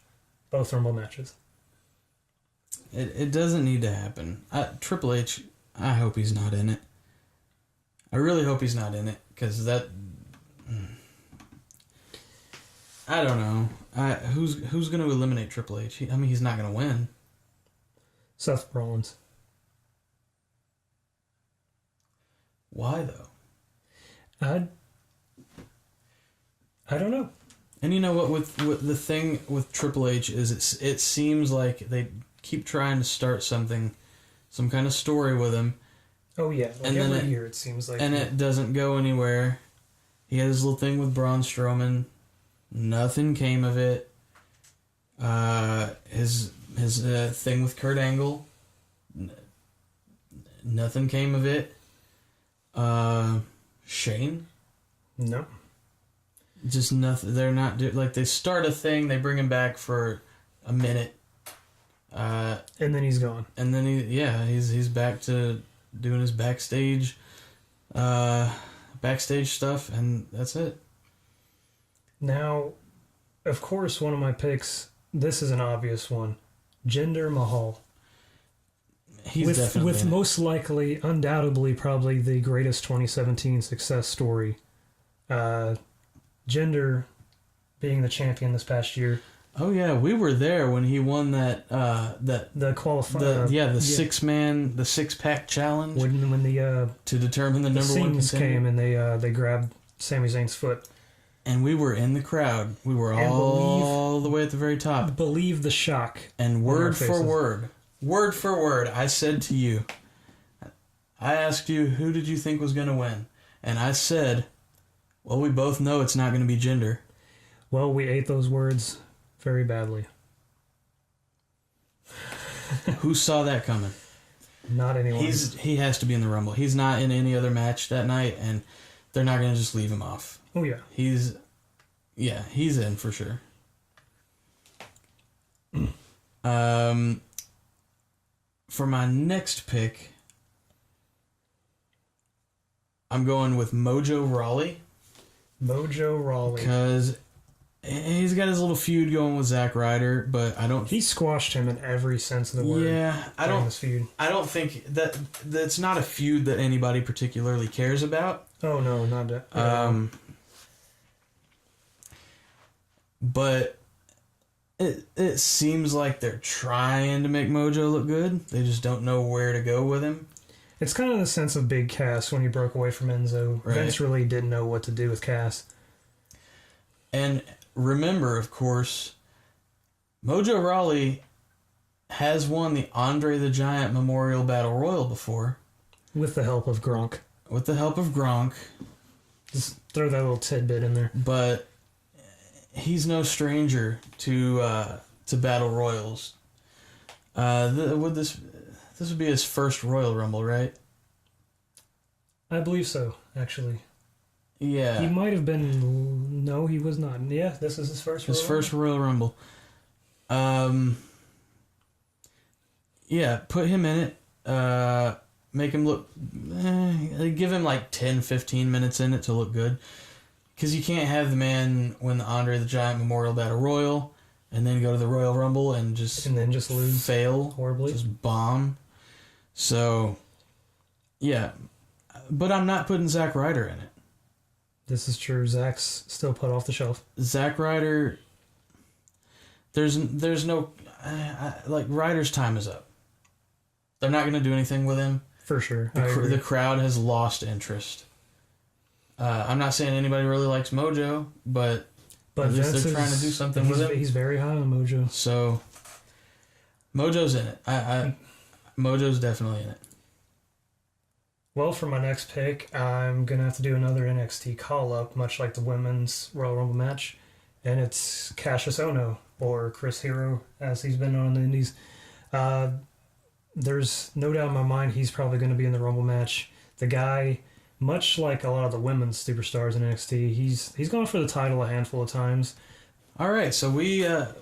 Speaker 2: both Rumble matches.
Speaker 1: It doesn't need to happen. Triple H, I hope he's not in it. I really hope he's not in it because that. I don't know. Who's going to eliminate Triple H? He's not going to win.
Speaker 2: Seth Rollins.
Speaker 1: Why though?
Speaker 2: I don't know.
Speaker 1: And you know what? With the thing with Triple H is it seems like they keep trying to start some kind of story with him.
Speaker 2: Oh yeah,
Speaker 1: and
Speaker 2: every year it seems like.
Speaker 1: And it doesn't go anywhere. He had his little thing with Braun Strowman. Nothing came of it. His thing with Kurt Angle. Nothing came of it. Shane?
Speaker 2: No.
Speaker 1: Just nothing. They're not they start a thing. They bring him back for a minute.
Speaker 2: And then he's gone.
Speaker 1: And then he's back to doing his backstage stuff, and that's it.
Speaker 2: Now, of course, one of my picks. This is an obvious one. Jinder Mahal.
Speaker 1: He's definitely
Speaker 2: with most likely, undoubtedly, probably the greatest 2017 success story. Jinder being the champion this past year.
Speaker 1: Oh yeah, we were there when he won that
Speaker 2: the qualifying.
Speaker 1: The 6-pack challenge.
Speaker 2: When the
Speaker 1: to determine the number one contender
Speaker 2: came and they grabbed Sami Zayn's foot.
Speaker 1: And we were in the crowd. We were all the way at the very top.
Speaker 2: Believe the shock.
Speaker 1: And word for word, I said to you, I asked you, who did you think was going to win? And I said, well, we both know it's not going to be Jinder.
Speaker 2: Well, we ate those words very badly.
Speaker 1: Who saw that coming?
Speaker 2: Not anyone.
Speaker 1: He has to be in the Rumble. He's not in any other match that night, and they're not going to just leave him off.
Speaker 2: Oh, yeah.
Speaker 1: He's in for sure. For my next pick, I'm going with Mojo Rawley.
Speaker 2: Mojo Rawley.
Speaker 1: Because he's got his little feud going with Zack Ryder, but I don't.
Speaker 2: He squashed him in every sense of the word.
Speaker 1: Yeah, I don't.
Speaker 2: This feud.
Speaker 1: I don't think that's not a feud that anybody particularly cares about.
Speaker 2: Oh no, not that.
Speaker 1: But it seems like they're trying to make Mojo look good. They just don't know where to go with him.
Speaker 2: It's kind of the sense of Big Cass when he broke away from Enzo.
Speaker 1: Right.
Speaker 2: Vince really didn't know what to do with Cass.
Speaker 1: And remember, of course, Mojo Rawley has won the Andre the Giant Memorial Battle Royal before.
Speaker 2: With the help of Gronk.
Speaker 1: With the help of Gronk.
Speaker 2: Just throw that little tidbit in there.
Speaker 1: But he's no stranger to Battle Royals. This would be his first Royal Rumble, right?
Speaker 2: I believe so, actually.
Speaker 1: Yeah.
Speaker 2: He might have been... No, he was not. Yeah, this is his first Royal Rumble.
Speaker 1: His first Royal Rumble. Yeah, put him in it. Make him look... give him like 10, 15 minutes in it to look good. Because you can't have the man win the Andre the Giant Memorial Battle Royal and then go to the Royal Rumble and then just
Speaker 2: lose
Speaker 1: fail
Speaker 2: horribly.
Speaker 1: Just bomb. So, yeah. But I'm not putting Zack Ryder in it.
Speaker 2: This is true. Zack's still put off the shelf.
Speaker 1: Zack Ryder... There's no... like, Ryder's time is up. They're not going to do anything with him.
Speaker 2: For sure.
Speaker 1: The crowd has lost interest. I'm not saying anybody really likes Mojo, but at least they're trying to do something with him.
Speaker 2: He's very high on Mojo.
Speaker 1: So, Mojo's in it. Mojo's definitely in it.
Speaker 2: Well, for my next pick, I'm going to have to do another NXT call-up, much like the women's Royal Rumble match. And it's Cassius Ohno, or Chris Hero, as he's been known in the Indies. There's no doubt in my mind he's probably going to be in the Rumble match. The guy, much like a lot of the women's superstars in NXT, he's gone for the title a handful of times.
Speaker 1: All right, so we have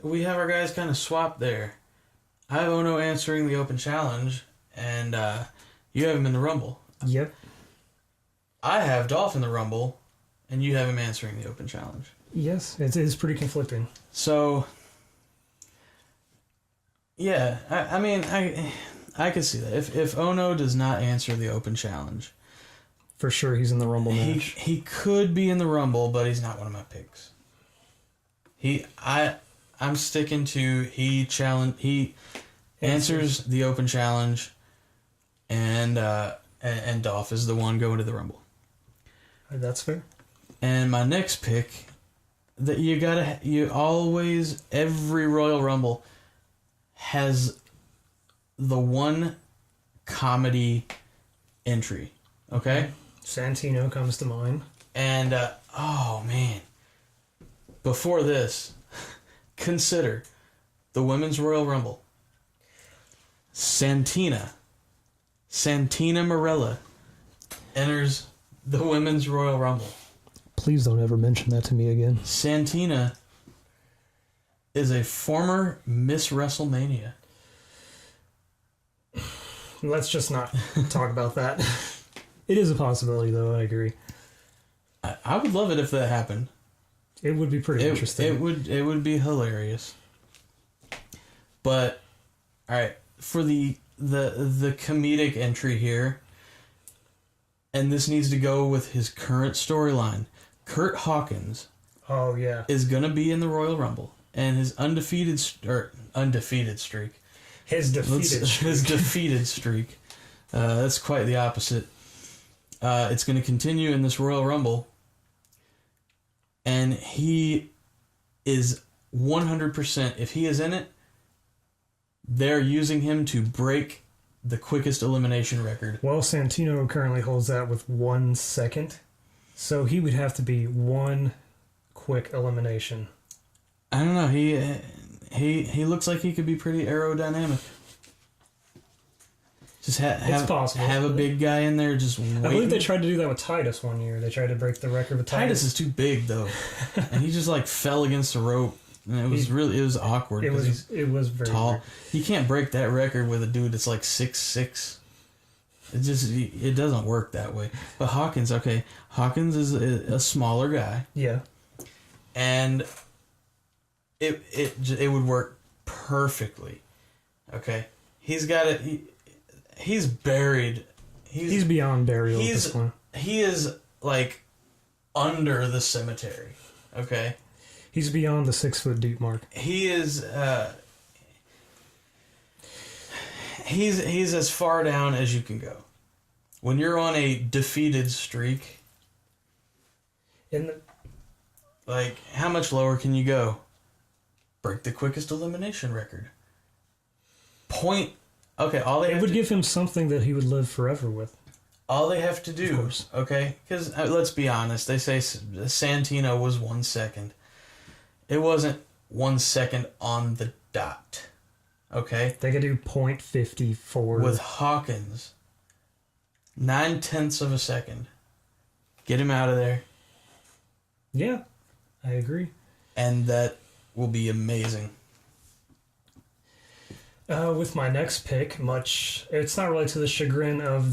Speaker 1: our guys kind of swapped there. I have Ohno answering the open challenge, and you have him in the Rumble.
Speaker 2: Yep.
Speaker 1: I have Dolph in the Rumble, and you have him answering the open challenge.
Speaker 2: Yes, it is pretty conflicting.
Speaker 1: So, yeah, I mean, I could see that. If Ohno does not answer the open challenge...
Speaker 2: For sure he's in the Rumble match.
Speaker 1: He could be in the Rumble, but he's not one of my picks. I'm sticking to he answers the open challenge, and Dolph is the one going to the Rumble.
Speaker 2: That's fair.
Speaker 1: And my next pick, that every Royal Rumble has the one comedy entry, okay?
Speaker 2: Santino comes to mind.
Speaker 1: And, oh man, before this, consider the Women's Royal Rumble. Santina Marella enters the Women's Royal Rumble.
Speaker 2: Please don't ever mention that to me again.
Speaker 1: Santina is a former Miss WrassleMania.
Speaker 2: Let's just not talk about that. It is a possibility, though, I agree.
Speaker 1: I would love it if that happened.
Speaker 2: It would be pretty interesting.
Speaker 1: It would be hilarious. But, alright, for the comedic entry here, and this needs to go with his current storyline, Kurt Hawkins is going to be in the Royal Rumble, and his undefeated streak. His defeated streak. That's quite the opposite. It's going to continue in this Royal Rumble, and he is 100%. If he is in it, they're using him to break the quickest elimination record.
Speaker 2: Well, Santino currently holds that with 1 second, so he would have to be one quick elimination.
Speaker 1: I don't know. He looks like he could be pretty aerodynamic. Just
Speaker 2: it's possible.
Speaker 1: Have a big guy in there just waiting.
Speaker 2: I believe they tried to do that with Titus one year. They tried to break the record with Titus.
Speaker 1: Titus is too big though, and he just like fell against the rope, and it was awkward.
Speaker 2: It was very
Speaker 1: tall.
Speaker 2: weird.
Speaker 1: You can't break that record with a dude that's like 6'6". It doesn't work that way. But Hawkins is a smaller guy.
Speaker 2: Yeah.
Speaker 1: and it would work perfectly. Okay, he's got it. He's buried.
Speaker 2: He's beyond burial at this point.
Speaker 1: He is like under the cemetery. Okay,
Speaker 2: he's beyond the 6 foot deep mark.
Speaker 1: He is. He's as far down as you can go. When you're on a defeated streak, like, how much lower can you go? Break the quickest elimination record. It
Speaker 2: would give him something that he would live forever with.
Speaker 1: All they have to do, okay? Because let's be honest, they say Santino was 1 second. It wasn't 1 second on the dot. Okay?
Speaker 2: They could do 0.54.
Speaker 1: With Hawkins, 0.9 of a second. Get him out of there.
Speaker 2: Yeah, I agree.
Speaker 1: And that will be amazing.
Speaker 2: With my next pick, it's not really to the chagrin of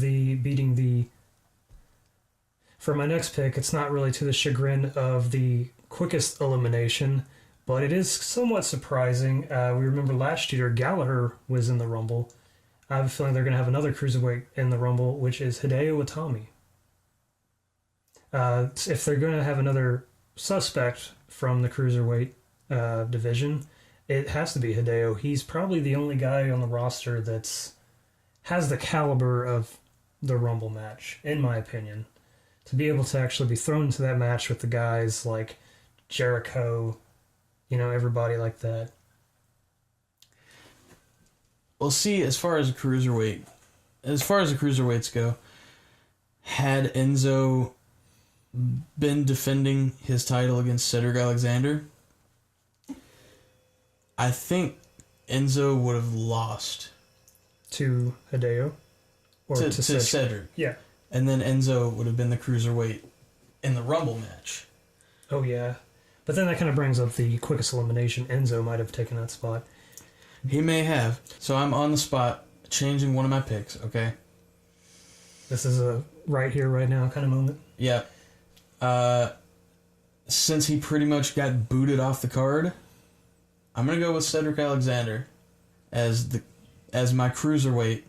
Speaker 2: For my next pick, it's not really to the chagrin of the quickest elimination, but it is somewhat surprising. We remember last year Gallagher was in the Rumble. I have a feeling they're going to have another cruiserweight in the Rumble, which is Hideo Itami. If they're going to have another suspect from the cruiserweight division, it has to be Hideo. He's probably the only guy on the roster that's has the caliber of the Rumble match, in my opinion. To be able to actually be thrown into that match with the guys like Jericho, everybody like that.
Speaker 1: Well, see, as far as the cruiserweights go, had Enzo been defending his title against Cedric Alexander, I think Enzo would have lost
Speaker 2: to Hideo or to
Speaker 1: Cedric.
Speaker 2: Yeah.
Speaker 1: And then Enzo would have been the cruiserweight in the Rumble match.
Speaker 2: Oh, yeah. But then that kind of brings up the quickest elimination. Enzo might have taken that spot.
Speaker 1: He may have. So I'm on the spot changing one of my picks, okay?
Speaker 2: This is a right here, right now kind of moment.
Speaker 1: Yeah. Since he pretty much got booted off the card, I'm going to go with Cedric Alexander as my cruiserweight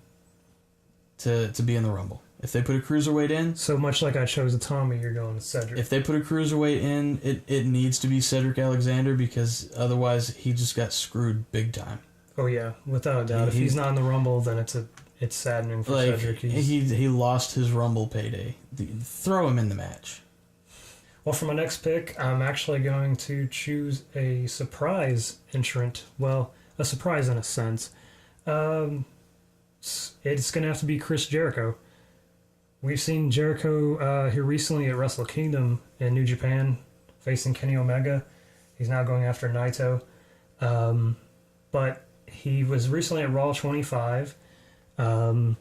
Speaker 1: to be in the Rumble. If they put a cruiserweight in...
Speaker 2: So much like I chose a Tommy, you're going with Cedric.
Speaker 1: If they put a cruiserweight in, it needs to be Cedric Alexander because otherwise he just got screwed big time.
Speaker 2: Oh, yeah. Without a doubt. If he's not in the Rumble, then it's saddening for Cedric.
Speaker 1: He lost his Rumble payday. Throw him in the match.
Speaker 2: Well, for my next pick, I'm actually going to choose a surprise entrant. Well, a surprise in a sense. It's going to have to be Chris Jericho. We've seen Jericho here recently at Wrestle Kingdom in New Japan, facing Kenny Omega. He's now going after Naito. But he was recently at Raw 25. And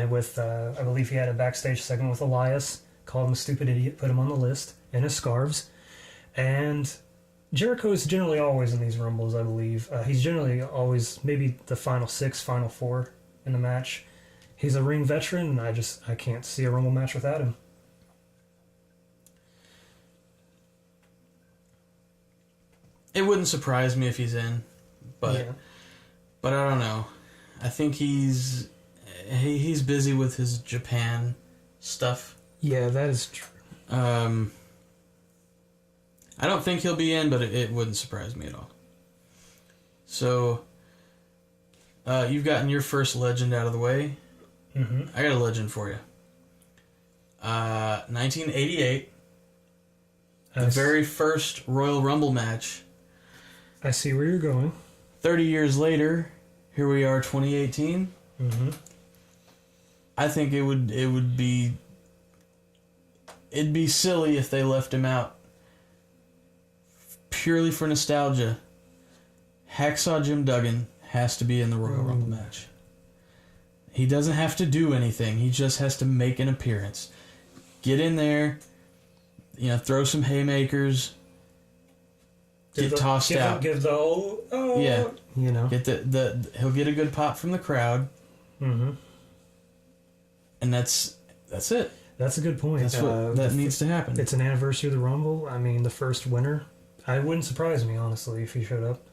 Speaker 2: with, I believe he had a backstage segment with Elias. Called him a stupid idiot, put him on the list, and his scarves. And Jericho is generally always in these Rumbles, I believe. He's generally always maybe the final 6, final 4 in the match. He's a ring veteran, and I can't see a Rumble match without him.
Speaker 1: It wouldn't surprise me if he's in, but I don't know. I think he's busy with his Japan stuff.
Speaker 2: Yeah, that is true.
Speaker 1: I don't think he'll be in, but it wouldn't surprise me at all. So, you've gotten your first legend out of the way.
Speaker 2: Mm-hmm.
Speaker 1: I got a legend for you. 1988, the very first Royal Rumble match.
Speaker 2: I see where you're going.
Speaker 1: 30 years later, here we are, 2018.
Speaker 2: Mm-hmm.
Speaker 1: I think it'd be silly if they left him out. Purely for nostalgia, Hacksaw Jim Duggan has to be in the Royal Rumble match. He doesn't have to do anything. He just has to make an appearance. Get in there, throw some haymakers, get tossed out.
Speaker 2: Give the old,
Speaker 1: yeah,
Speaker 2: Get
Speaker 1: he'll get a good pop from the crowd.
Speaker 2: Mm-hmm.
Speaker 1: And that's it.
Speaker 2: That's a good point.
Speaker 1: That's what needs to happen.
Speaker 2: It's an anniversary of the Rumble. I mean, the first winner. I wouldn't surprise me, honestly, if he showed up.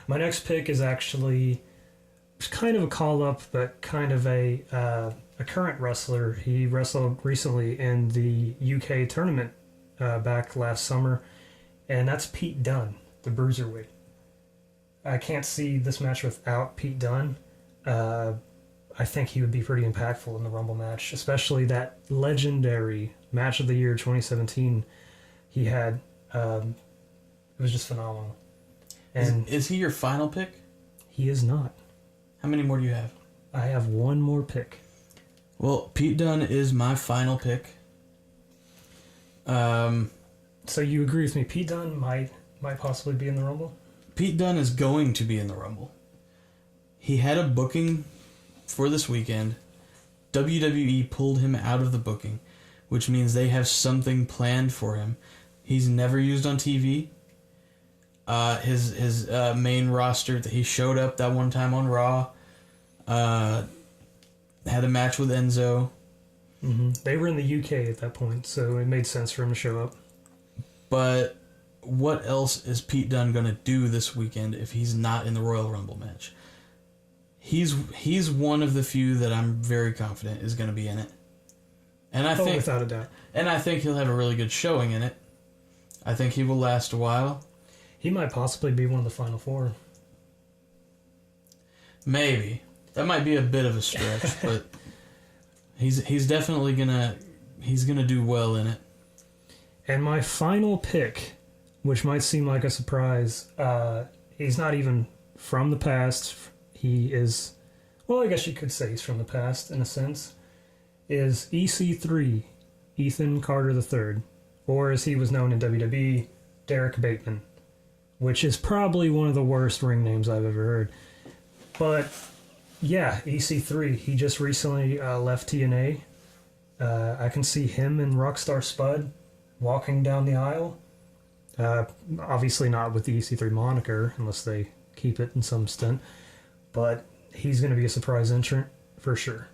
Speaker 2: My next pick is actually kind of a call-up, but kind of a current wrestler. He wrestled recently in the UK tournament back last summer, and that's Pete Dunne, the Bruiserweight. I can't see this match without Pete Dunne. I think he would be pretty impactful in the Rumble match, especially that legendary match of the year 2017 he had. It was just phenomenal. And
Speaker 1: is he your final pick?
Speaker 2: He is not.
Speaker 1: How many more do you have?
Speaker 2: I have one more pick.
Speaker 1: Well, Pete Dunne is my final pick.
Speaker 2: So you agree with me? Pete Dunne might possibly be in the Rumble?
Speaker 1: Pete Dunne is going to be in the Rumble. He had a booking for this weekend. WWE pulled him out of the booking, which means they have something planned for him. He's never used on TV. His main roster, he showed up that one time on Raw. Had a match with Enzo.
Speaker 2: Mm-hmm. They were in the UK at that point, so it made sense for him to show up.
Speaker 1: But what else is Pete Dunne going to do this weekend if he's not in the Royal Rumble match? He's one of the few that I'm very confident is going to be in it. And I think,
Speaker 2: without a doubt.
Speaker 1: And I think he'll have a really good showing in it. I think he will last a while.
Speaker 2: He might possibly be one of the final four.
Speaker 1: Maybe. That might be a bit of a stretch, but he's definitely gonna do well in it.
Speaker 2: And my final pick, which might seem like a surprise, he's not even from the past. He is, well, I guess you could say he's from the past in a sense, is EC3, Ethan Carter III, or as he was known in WWE, Derek Bateman, which is probably one of the worst ring names I've ever heard. But yeah, EC3, he just recently left TNA. I can see him and Rockstar Spud walking down the aisle. Obviously not with the EC3 moniker, unless they keep it in some stint. But he's going to be a surprise entrant for sure.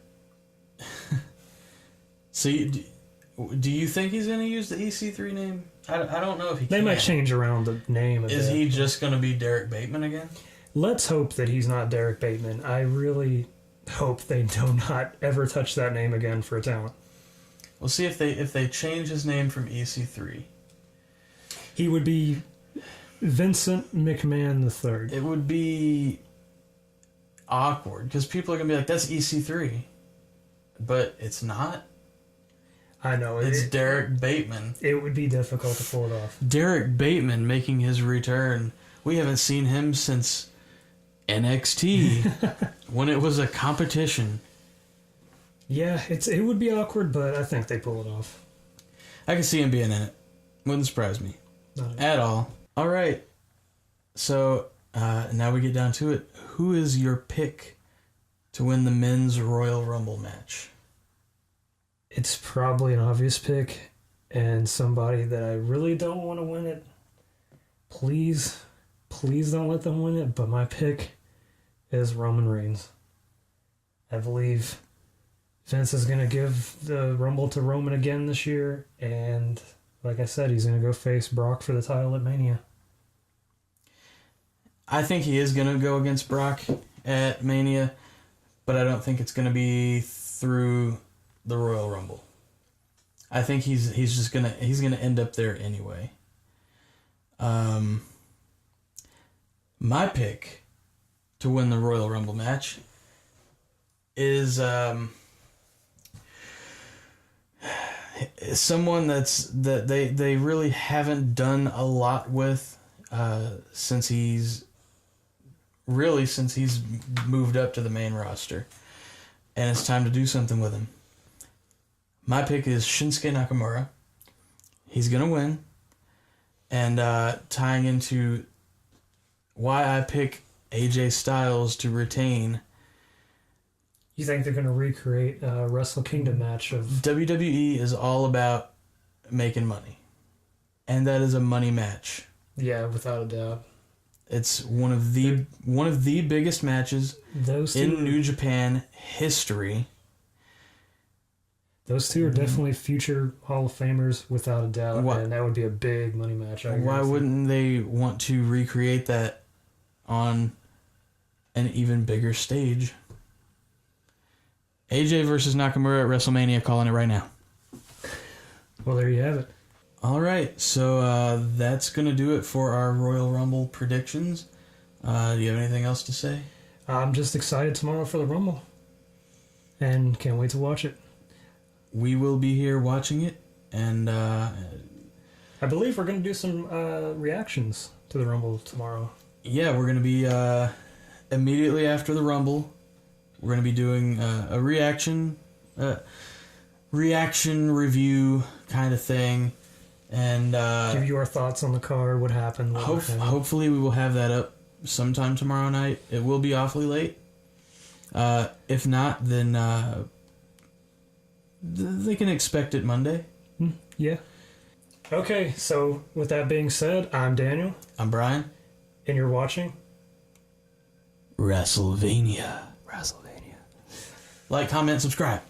Speaker 1: So, do you think he's going to use the EC3 name? I don't know if he can.
Speaker 2: They might change around the name.
Speaker 1: Is he just going to be Derek Bateman again?
Speaker 2: Let's hope that he's not Derek Bateman. I really hope they do not ever touch that name again for a talent.
Speaker 1: We'll see if they change his name from EC3.
Speaker 2: He would be Vincent McMahon III.
Speaker 1: It would be awkward because people are going to be like, that's EC3. But it's not.
Speaker 2: I know.
Speaker 1: It's Derek Bateman.
Speaker 2: It would be difficult to pull it off.
Speaker 1: Derek Bateman making his return. We haven't seen him since NXT when it was a competition.
Speaker 2: Yeah, it would be awkward, but I think they pull it off.
Speaker 1: I can see him being in it. Wouldn't surprise me. At all. All right. So now we get down to it. Who is your pick to win the men's Royal Rumble match?
Speaker 2: It's probably an obvious pick and somebody that I really don't want to win it. Please don't let them win it, but my pick is Roman Reigns. I believe Vince is going to give the Rumble to Roman again this year, and like I said, he's going to go face Brock for the title at Mania.
Speaker 1: I think he is going to go against Brock at Mania, but I don't think it's going to be through the Royal Rumble. I think he's just going to end up there anyway. My pick to win the Royal Rumble match is someone that they really haven't done a lot with since he's moved up to the main roster, and it's time to do something with him. My pick is Shinsuke Nakamura. He's gonna win, and tying into why I pick AJ Styles to retain.
Speaker 2: You think they're going to recreate a Wrestle Kingdom match of...
Speaker 1: WWE is all about making money. And that is a money match.
Speaker 2: Yeah, without a doubt.
Speaker 1: It's one of the biggest matches in New Japan history.
Speaker 2: Those two are definitely future Hall of Famers without a doubt, and that would be a big money match.
Speaker 1: Why wouldn't they want to recreate that on an even bigger stage? AJ versus Nakamura at WrassleMania, calling it right now.
Speaker 2: Well, there you have it.
Speaker 1: All right, so that's going to do it for our Royal Rumble predictions. Do you have anything else to say?
Speaker 2: I'm just excited tomorrow for the Rumble, and can't wait to watch it.
Speaker 1: We will be here watching it, and
Speaker 2: I believe we're going to do some reactions to the Rumble tomorrow.
Speaker 1: Yeah, we're going to be immediately after the Rumble. We're going to be doing a reaction review kind of thing, and
Speaker 2: give you our thoughts on the card, what happened.
Speaker 1: Hopefully, we will have that up sometime tomorrow night. It will be awfully late. If not, then they can expect it Monday.
Speaker 2: Yeah. Okay, so with that being said, I'm Daniel.
Speaker 1: I'm Brian.
Speaker 2: And you're watching
Speaker 1: WrassleVania. Like, comment, subscribe.